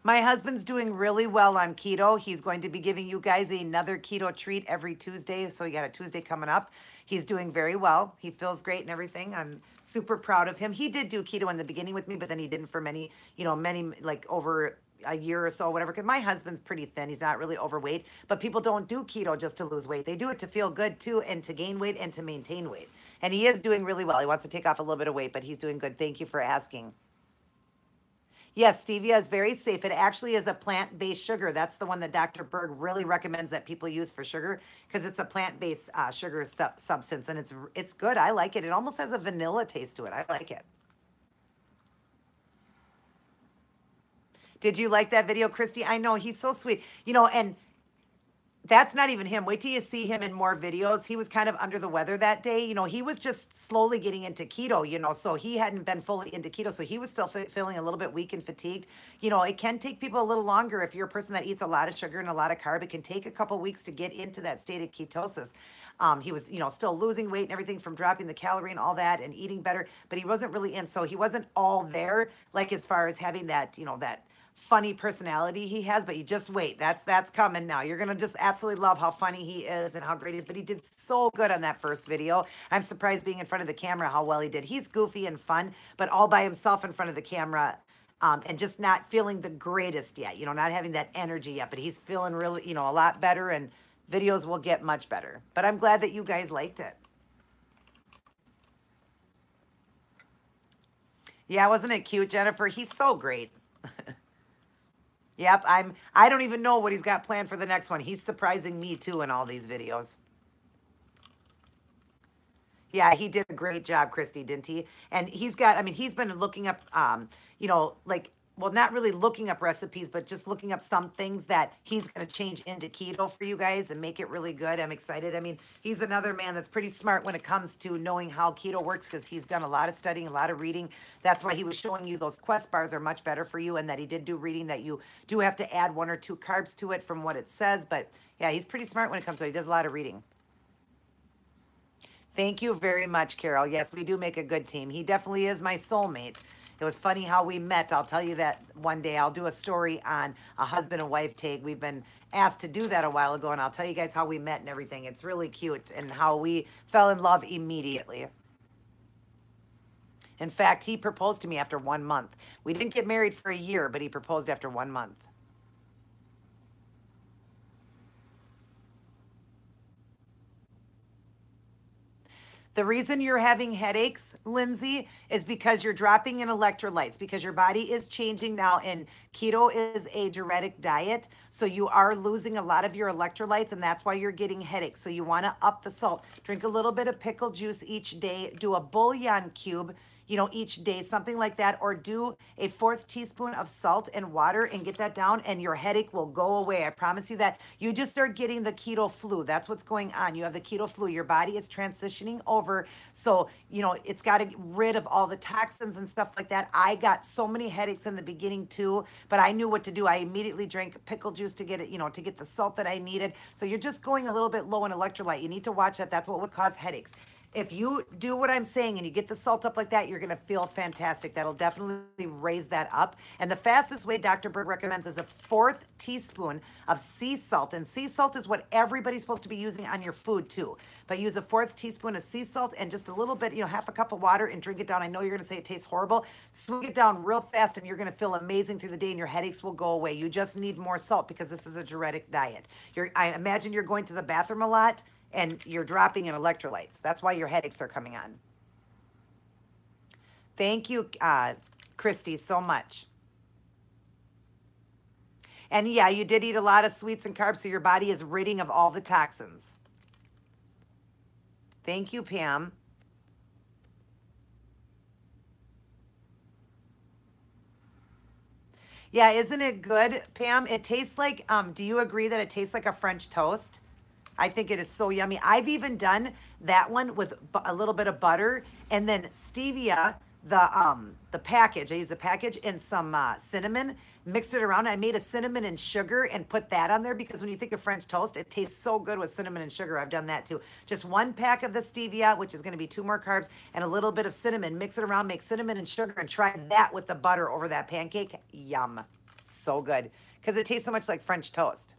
my husband's doing really well on keto. He's going to be giving you guys another keto treat every Tuesday. So you got a Tuesday coming up. He's doing very well. He feels great and everything. I'm super proud of him. He did do keto in the beginning with me, but then he didn't for many, like over a year or so, whatever. Because my husband's pretty thin. He's not really overweight. But people don't do keto just to lose weight. They do it to feel good too, and to gain weight and to maintain weight. And he is doing really well. He wants to take off a little bit of weight, but he's doing good. Thank you for asking. Yes, stevia is very safe. It actually is a plant-based sugar. That's the one that Dr. Berg really recommends that people use for sugar, because it's a plant-based sugar substance, and it's good. I like it. It almost has a vanilla taste to it. I like it. Did you like that video, Christy? I know, he's so sweet. And that's not even him. Wait till you see him in more videos. He was kind of under the weather that day. He was just slowly getting into keto, so he hadn't been fully into keto. So he was still feeling a little bit weak and fatigued. It can take people a little longer. If you're a person that eats a lot of sugar and a lot of carb, it can take a couple weeks to get into that state of ketosis. He was, still losing weight and everything from dropping the calorie and all that and eating better, but he wasn't really in. So he wasn't all there, like as far as having that, that funny personality he has, but you just wait. That's coming now. You're going to just absolutely love how funny he is and how great he is. But he did so good on that first video. I'm surprised being in front of the camera how well he did. He's goofy and fun, but all by himself in front of the camera, and just not feeling the greatest yet, not having that energy yet, but he's feeling really, a lot better, and videos will get much better. But I'm glad that you guys liked it. Yeah, wasn't it cute, Jennifer? He's so great. Yep, I don't even know what he's got planned for the next one. He's surprising me too in all these videos. Yeah, he did a great job, Christy, didn't he? And he's been looking up, well, not really looking up recipes, but just looking up some things that he's going to change into keto for you guys and make it really good. I'm excited. He's another man that's pretty smart when it comes to knowing how keto works, because he's done a lot of studying, a lot of reading. That's why he was showing you those Quest bars are much better for you, and that he did do reading that you do have to add 1 or 2 carbs to it from what it says. But yeah, he's pretty smart when it comes to it. He does a lot of reading. Thank you very much, Carol. Yes, we do make a good team. He definitely is my soulmate. It was funny how we met. I'll tell you that one day. I'll do a story on a husband and wife take. We've been asked to do that a while ago, and I'll tell you guys how we met and everything. It's really cute, and how we fell in love immediately. In fact, he proposed to me after 1 month. We didn't get married for a year, but he proposed after 1 month. The reason you're having headaches, Lindsay, is because you're dropping in electrolytes, because your body is changing now, and keto is a diuretic diet. So you are losing a lot of your electrolytes, and that's why you're getting headaches. So you want to up the salt. Drink a little bit of pickle juice each day. Do a bouillon cube, each day, something like that, or do a 1/4 teaspoon of salt and water and get that down, and your headache will go away. I promise you that. You just start getting the keto flu. That's what's going on. You have the keto flu. Your body is transitioning over. So, it's got to get rid of all the toxins and stuff like that. I got so many headaches in the beginning too, but I knew what to do. I immediately drank pickle juice to get it, to get the salt that I needed. So you're just going a little bit low in electrolyte. You need to watch that. That's what would cause headaches. If you do what I'm saying and you get the salt up like that, you're going to feel fantastic. That'll definitely raise that up. And the fastest way Dr. Berg recommends is a 1/4 teaspoon of sea salt. And sea salt is what everybody's supposed to be using on your food too. But use a 1/4 teaspoon of sea salt and just a little bit, half a cup of water, and drink it down. I know you're going to say it tastes horrible. Swig it down real fast, and you're going to feel amazing through the day, and your headaches will go away. You just need more salt, because this is a diuretic diet. I imagine you're going to the bathroom a lot, and you're dropping in electrolytes. That's why your headaches are coming on. Thank you, Christy, so much. And yeah, you did eat a lot of sweets and carbs, so your body is ridding of all the toxins. Thank you, Pam. Yeah, isn't it good, Pam? It tastes like, do you agree that it tastes like a French toast? I think it is so yummy. I've even done that one with a little bit of butter and then stevia, the package. I use the package and some cinnamon, mixed it around. I made a cinnamon and sugar and put that on there because when you think of French toast, it tastes so good with cinnamon and sugar. I've done that too. Just 1 pack of the stevia, which is going to be 2 more carbs, and a little bit of cinnamon. Mix it around, make cinnamon and sugar, and try that with the butter over that pancake. Yum. So good because it tastes so much like French toast.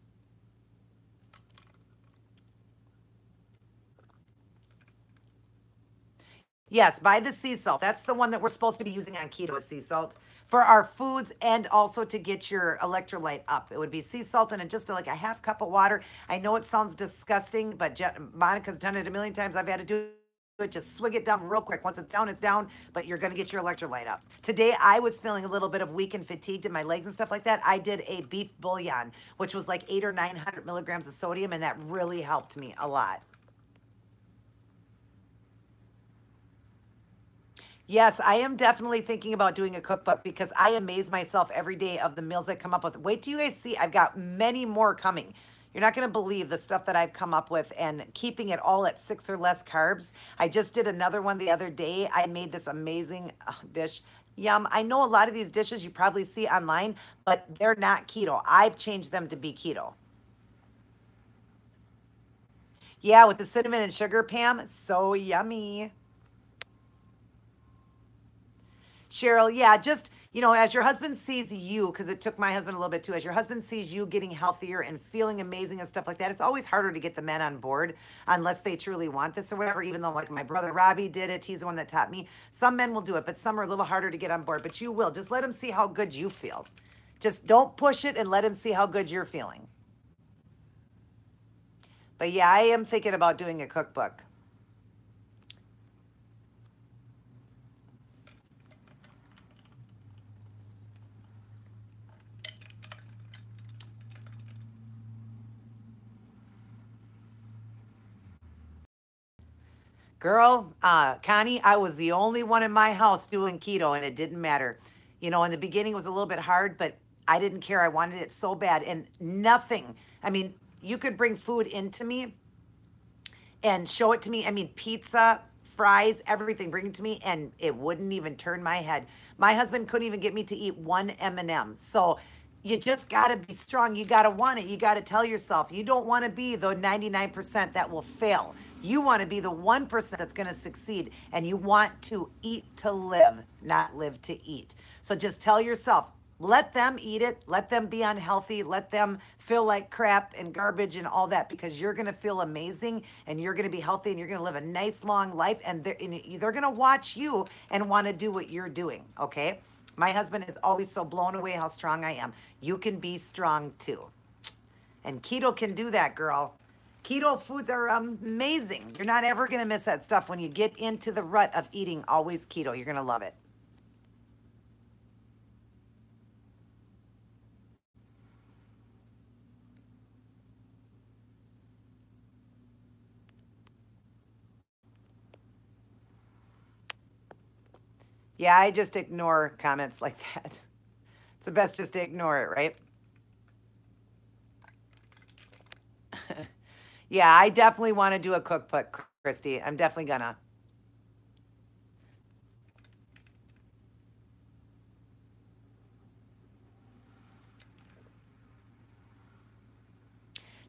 Yes, buy the sea salt. That's the one that we're supposed to be using on keto is sea salt for our foods and also to get your electrolyte up. It would be sea salt and just like a half cup of water. I know it sounds disgusting, but Monica's done it a million times. I've had to do it. Just swig it down real quick. Once it's down, but you're going to get your electrolyte up. Today, I was feeling a little bit of weak and fatigued in my legs and stuff like that. I did a beef bouillon, which was like 800 or 900 milligrams of sodium, and that really helped me a lot. Yes, I am definitely thinking about doing a cookbook because I amaze myself every day of the meals I come up with. Wait till you guys see, I've got many more coming. You're not going to believe the stuff that I've come up with and keeping it all at 6 or less carbs. I just did another one the other day. I made this amazing dish. Yum. I know a lot of these dishes you probably see online, but they're not keto. I've changed them to be keto. Yeah, with the cinnamon and sugar, Pam, so yummy. Cheryl, yeah, just, as your husband sees you, because it took my husband a little bit too, as your husband sees you getting healthier and feeling amazing and stuff like that, it's always harder to get the men on board unless they truly want this or whatever, even though like my brother Robbie did it. He's the one that taught me. Some men will do it, but some are a little harder to get on board, but you will. Just let him see how good you feel. Just don't push it and let him see how good you're feeling. But yeah, I am thinking about doing a cookbook. Girl, Connie, I was the only one in my house doing keto and it didn't matter. In the beginning it was a little bit hard, but I didn't care. I wanted it so bad and nothing. I mean, you could bring food into me and show it to me. I mean, pizza, fries, everything, bring it to me, and it wouldn't even turn my head. My husband couldn't even get me to eat one M&M. So you just got to be strong. You got to want it. You got to tell yourself you don't want to be the 99% that will fail. You want to be the 1% that's going to succeed, and you want to eat to live, not live to eat. So just tell yourself, let them eat it. Let them be unhealthy. Let them feel like crap and garbage and all that because you're going to feel amazing and you're going to be healthy and you're going to live a nice long life and they're going to watch you and want to do what you're doing, okay? My husband is always so blown away how strong I am. You can be strong too. And keto can do that, girl. Keto foods are amazing. You're not ever going to miss that stuff when you get into the rut of eating always keto. You're going to love it. Yeah, I just ignore comments like that. It's the best just to ignore it, right? Yeah, I definitely want to do a cookbook, Christy. I'm definitely gonna.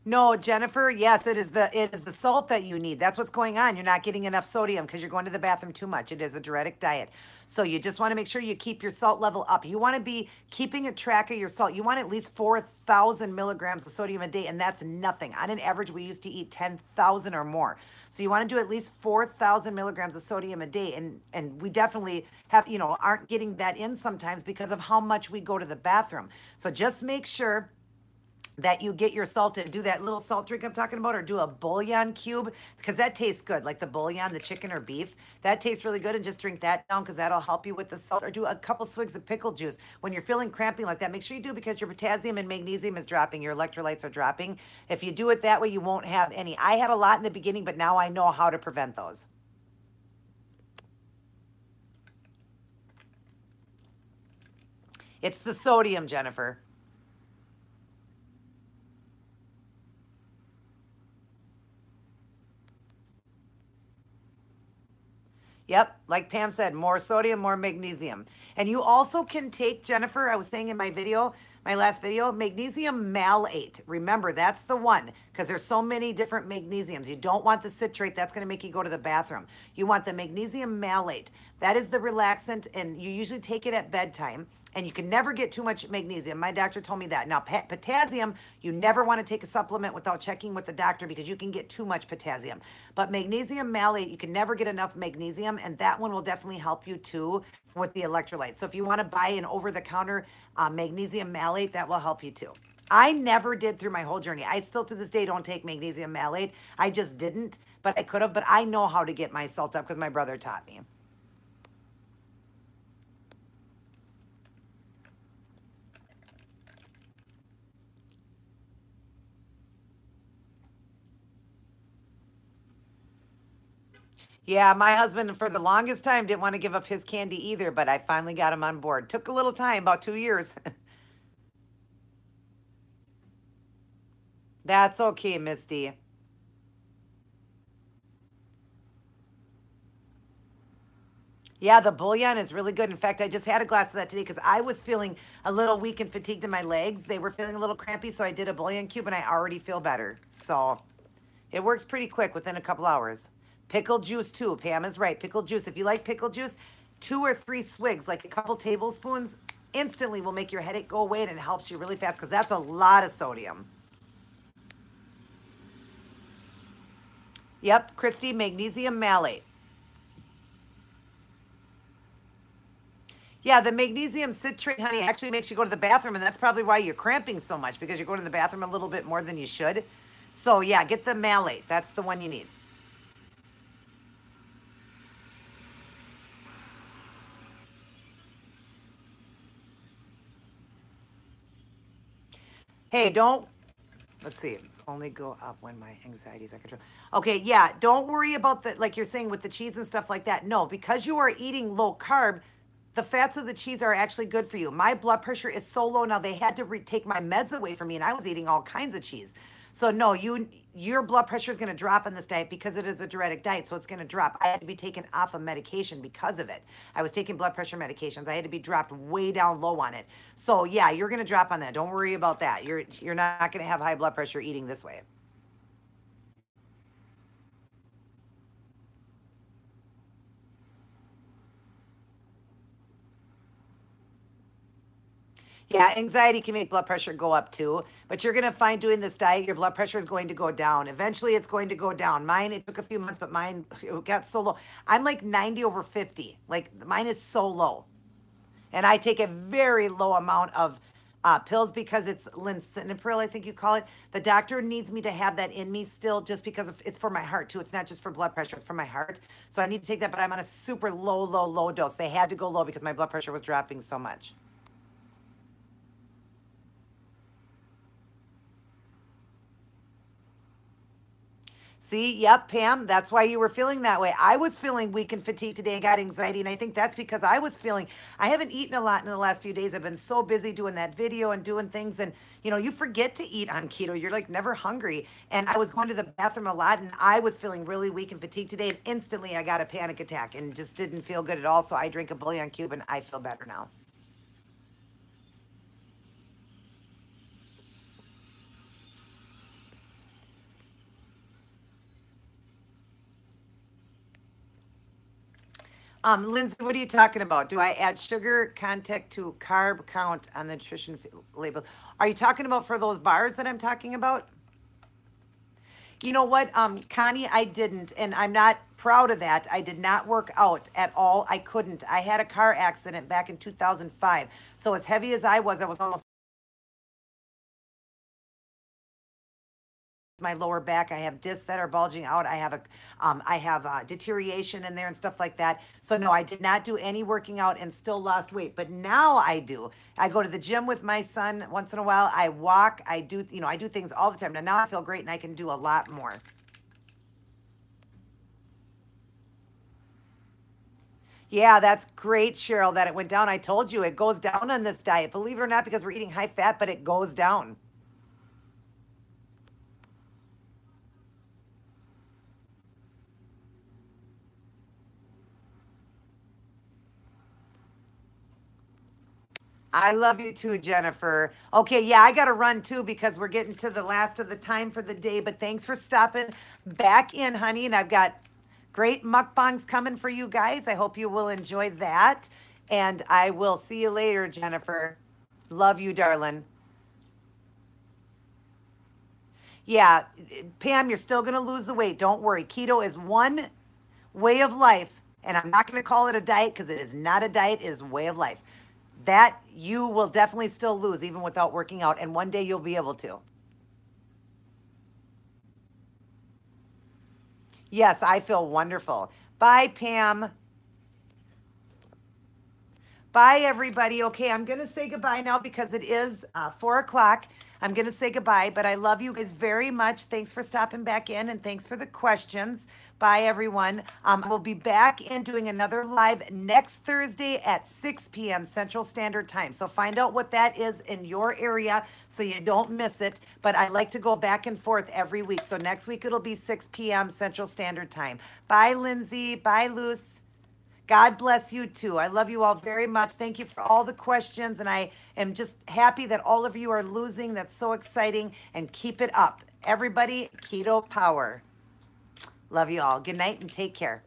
No, Jennifer, yes, it is the salt that you need. That's what's going on. You're not getting enough sodium because you're going to the bathroom too much. It is a diuretic diet. So you just want to make sure you keep your salt level up. You want to be keeping a track of your salt. You want at least 4,000 milligrams of sodium a day, and that's nothing. On an average, we used to eat 10,000 or more. So you want to do at least 4,000 milligrams of sodium a day. And we definitely aren't getting that in sometimes because of how much we go to the bathroom. So just make sure that you get your salt and do that little salt drink I'm talking about, or do a bouillon cube, because that tastes good, like the bouillon, the chicken or beef. That tastes really good, and just drink that down because that'll help you with the salt. Or do a couple swigs of pickle juice. When you're feeling cramping like that, make sure you do, because your potassium and magnesium is dropping, your electrolytes are dropping. If you do it that way, you won't have any. I had a lot in the beginning, but now I know how to prevent those. It's the sodium, Jennifer. Yep, like Pam said, more sodium, more magnesium. And you also can take, Jennifer, I was saying in my video, my last video, magnesium malate. Remember, that's the one, because there's so many different magnesiums. You don't want the citrate. That's going to make you go to the bathroom. You want the magnesium malate. That is the relaxant, and you usually take it at bedtime. And you can never get too much magnesium. My doctor told me that. Now, potassium, you never want to take a supplement without checking with the doctor, because you can get too much potassium. But magnesium malate, you can never get enough magnesium, and that one will definitely help you too with the electrolytes. So if you want to buy an over-the-counter magnesium malate, that will help you too. I never did through my whole journey. I still to this day don't take magnesium malate. I just didn't, but I could have. But I know how to get my salt up because my brother taught me. Yeah, my husband for the longest time didn't want to give up his candy either, but I finally got him on board. Took a little time, about 2 years. That's okay, Misty. Yeah, the bouillon is really good. In fact, I just had a glass of that today because I was feeling a little weak and fatigued in my legs. They were feeling a little crampy, so I did a bouillon cube and I already feel better. So it works pretty quick within a couple hours. Pickle juice too. Pam is right. Pickle juice. If you like pickle juice, 2 or 3 swigs, like a couple tablespoons, instantly will make your headache go away, and it helps you really fast because that's a lot of sodium. Yep, Christy, magnesium malate. Yeah, the magnesium citrate, honey, actually makes you go to the bathroom, and that's probably why you're cramping so much, because you're going to the bathroom a little bit more than you should. So yeah, get the malate. That's the one you need. Hey, don't, let's see, only go up when my anxieties are controlled. Okay, yeah, don't worry about the, like you're saying with the cheese and stuff like that. No, because you are eating low carb, the fats of the cheese are actually good for you. My blood pressure is so low now, they had to take my meds away from me, and I was eating all kinds of cheese. So no, your blood pressure is going to drop on this diet because it is a diuretic diet, so it's going to drop. I had to be taken off of medication because of it. I was taking blood pressure medications. I had to be dropped way down low on it. So yeah, you're going to drop on that. Don't worry about that. You're not going to have high blood pressure eating this way. Yeah, anxiety can make blood pressure go up too, but you're going to find doing this diet, your blood pressure is going to go down. Eventually, it's going to go down. Mine, it took a few months, but mine it got so low. I'm like 90/50. Like mine is so low. And I take a very low amount of pills because it's lisinopril, I think you call it. The doctor needs me to have that in me still just because it's for my heart too. It's not just for blood pressure, it's for my heart. So I need to take that, but I'm on a super low, low, low dose. They had to go low because my blood pressure was dropping so much. See, yep, Pam, that's why you were feeling that way. I was feeling weak and fatigued today and got anxiety, and I think that's because I was feeling, I haven't eaten a lot in the last few days. I've been so busy doing that video and doing things, and you forget to eat on keto. You're like never hungry. And I was going to the bathroom a lot, and I was feeling really weak and fatigued today, and instantly I got a panic attack and just didn't feel good at all. So I drank a bouillon cube, and I feel better now. Lindsay, what are you talking about? Do I add sugar content to carb count on the nutrition label? Are you talking about for those bars that I'm talking about? You know what, Connie, I didn't, and I'm not proud of that. I did not work out at all. I couldn't. I had a car accident back in 2005. So as heavy as I was almost my lower back. I have discs that are bulging out. I have deterioration in there and stuff like that. So no, I did not do any working out and still lost weight. But now I do. I go to the gym with my son once in a while. I walk. I do, I do things all the time. Now I feel great and I can do a lot more. Yeah, that's great, Cheryl, that it went down. I told you it goes down on this diet. Believe it or not, because we're eating high fat, but it goes down. I love you too, Jennifer. Okay, yeah, I got to run too because we're getting to the last of the time for the day. But thanks for stopping back in, honey. And I've got great mukbangs coming for you guys. I hope you will enjoy that. And I will see you later, Jennifer. Love you, darling. Yeah, Pam, you're still going to lose the weight. Don't worry. Keto is one way of life. And I'm not going to call it a diet because it is not a diet, it is a way of life. That you will definitely still lose even without working out. And one day you'll be able to. Yes, I feel wonderful. Bye, Pam. Bye, everybody. Okay, I'm going to say goodbye now because it is 4 o'clock. I'm going to say goodbye, but I love you guys very much. Thanks for stopping back in and thanks for the questions. Bye, everyone. We'll be back in doing another live next Thursday at 6 p.m. Central Standard Time. So find out what that is in your area so you don't miss it. But I like to go back and forth every week. So next week it'll be 6 p.m. Central Standard Time. Bye, Lindsay. Bye, Luce. God bless you too. I love you all very much. Thank you for all the questions. And I am just happy that all of you are losing. That's so exciting. And keep it up. Everybody, keto power. Love you all. Good night and take care.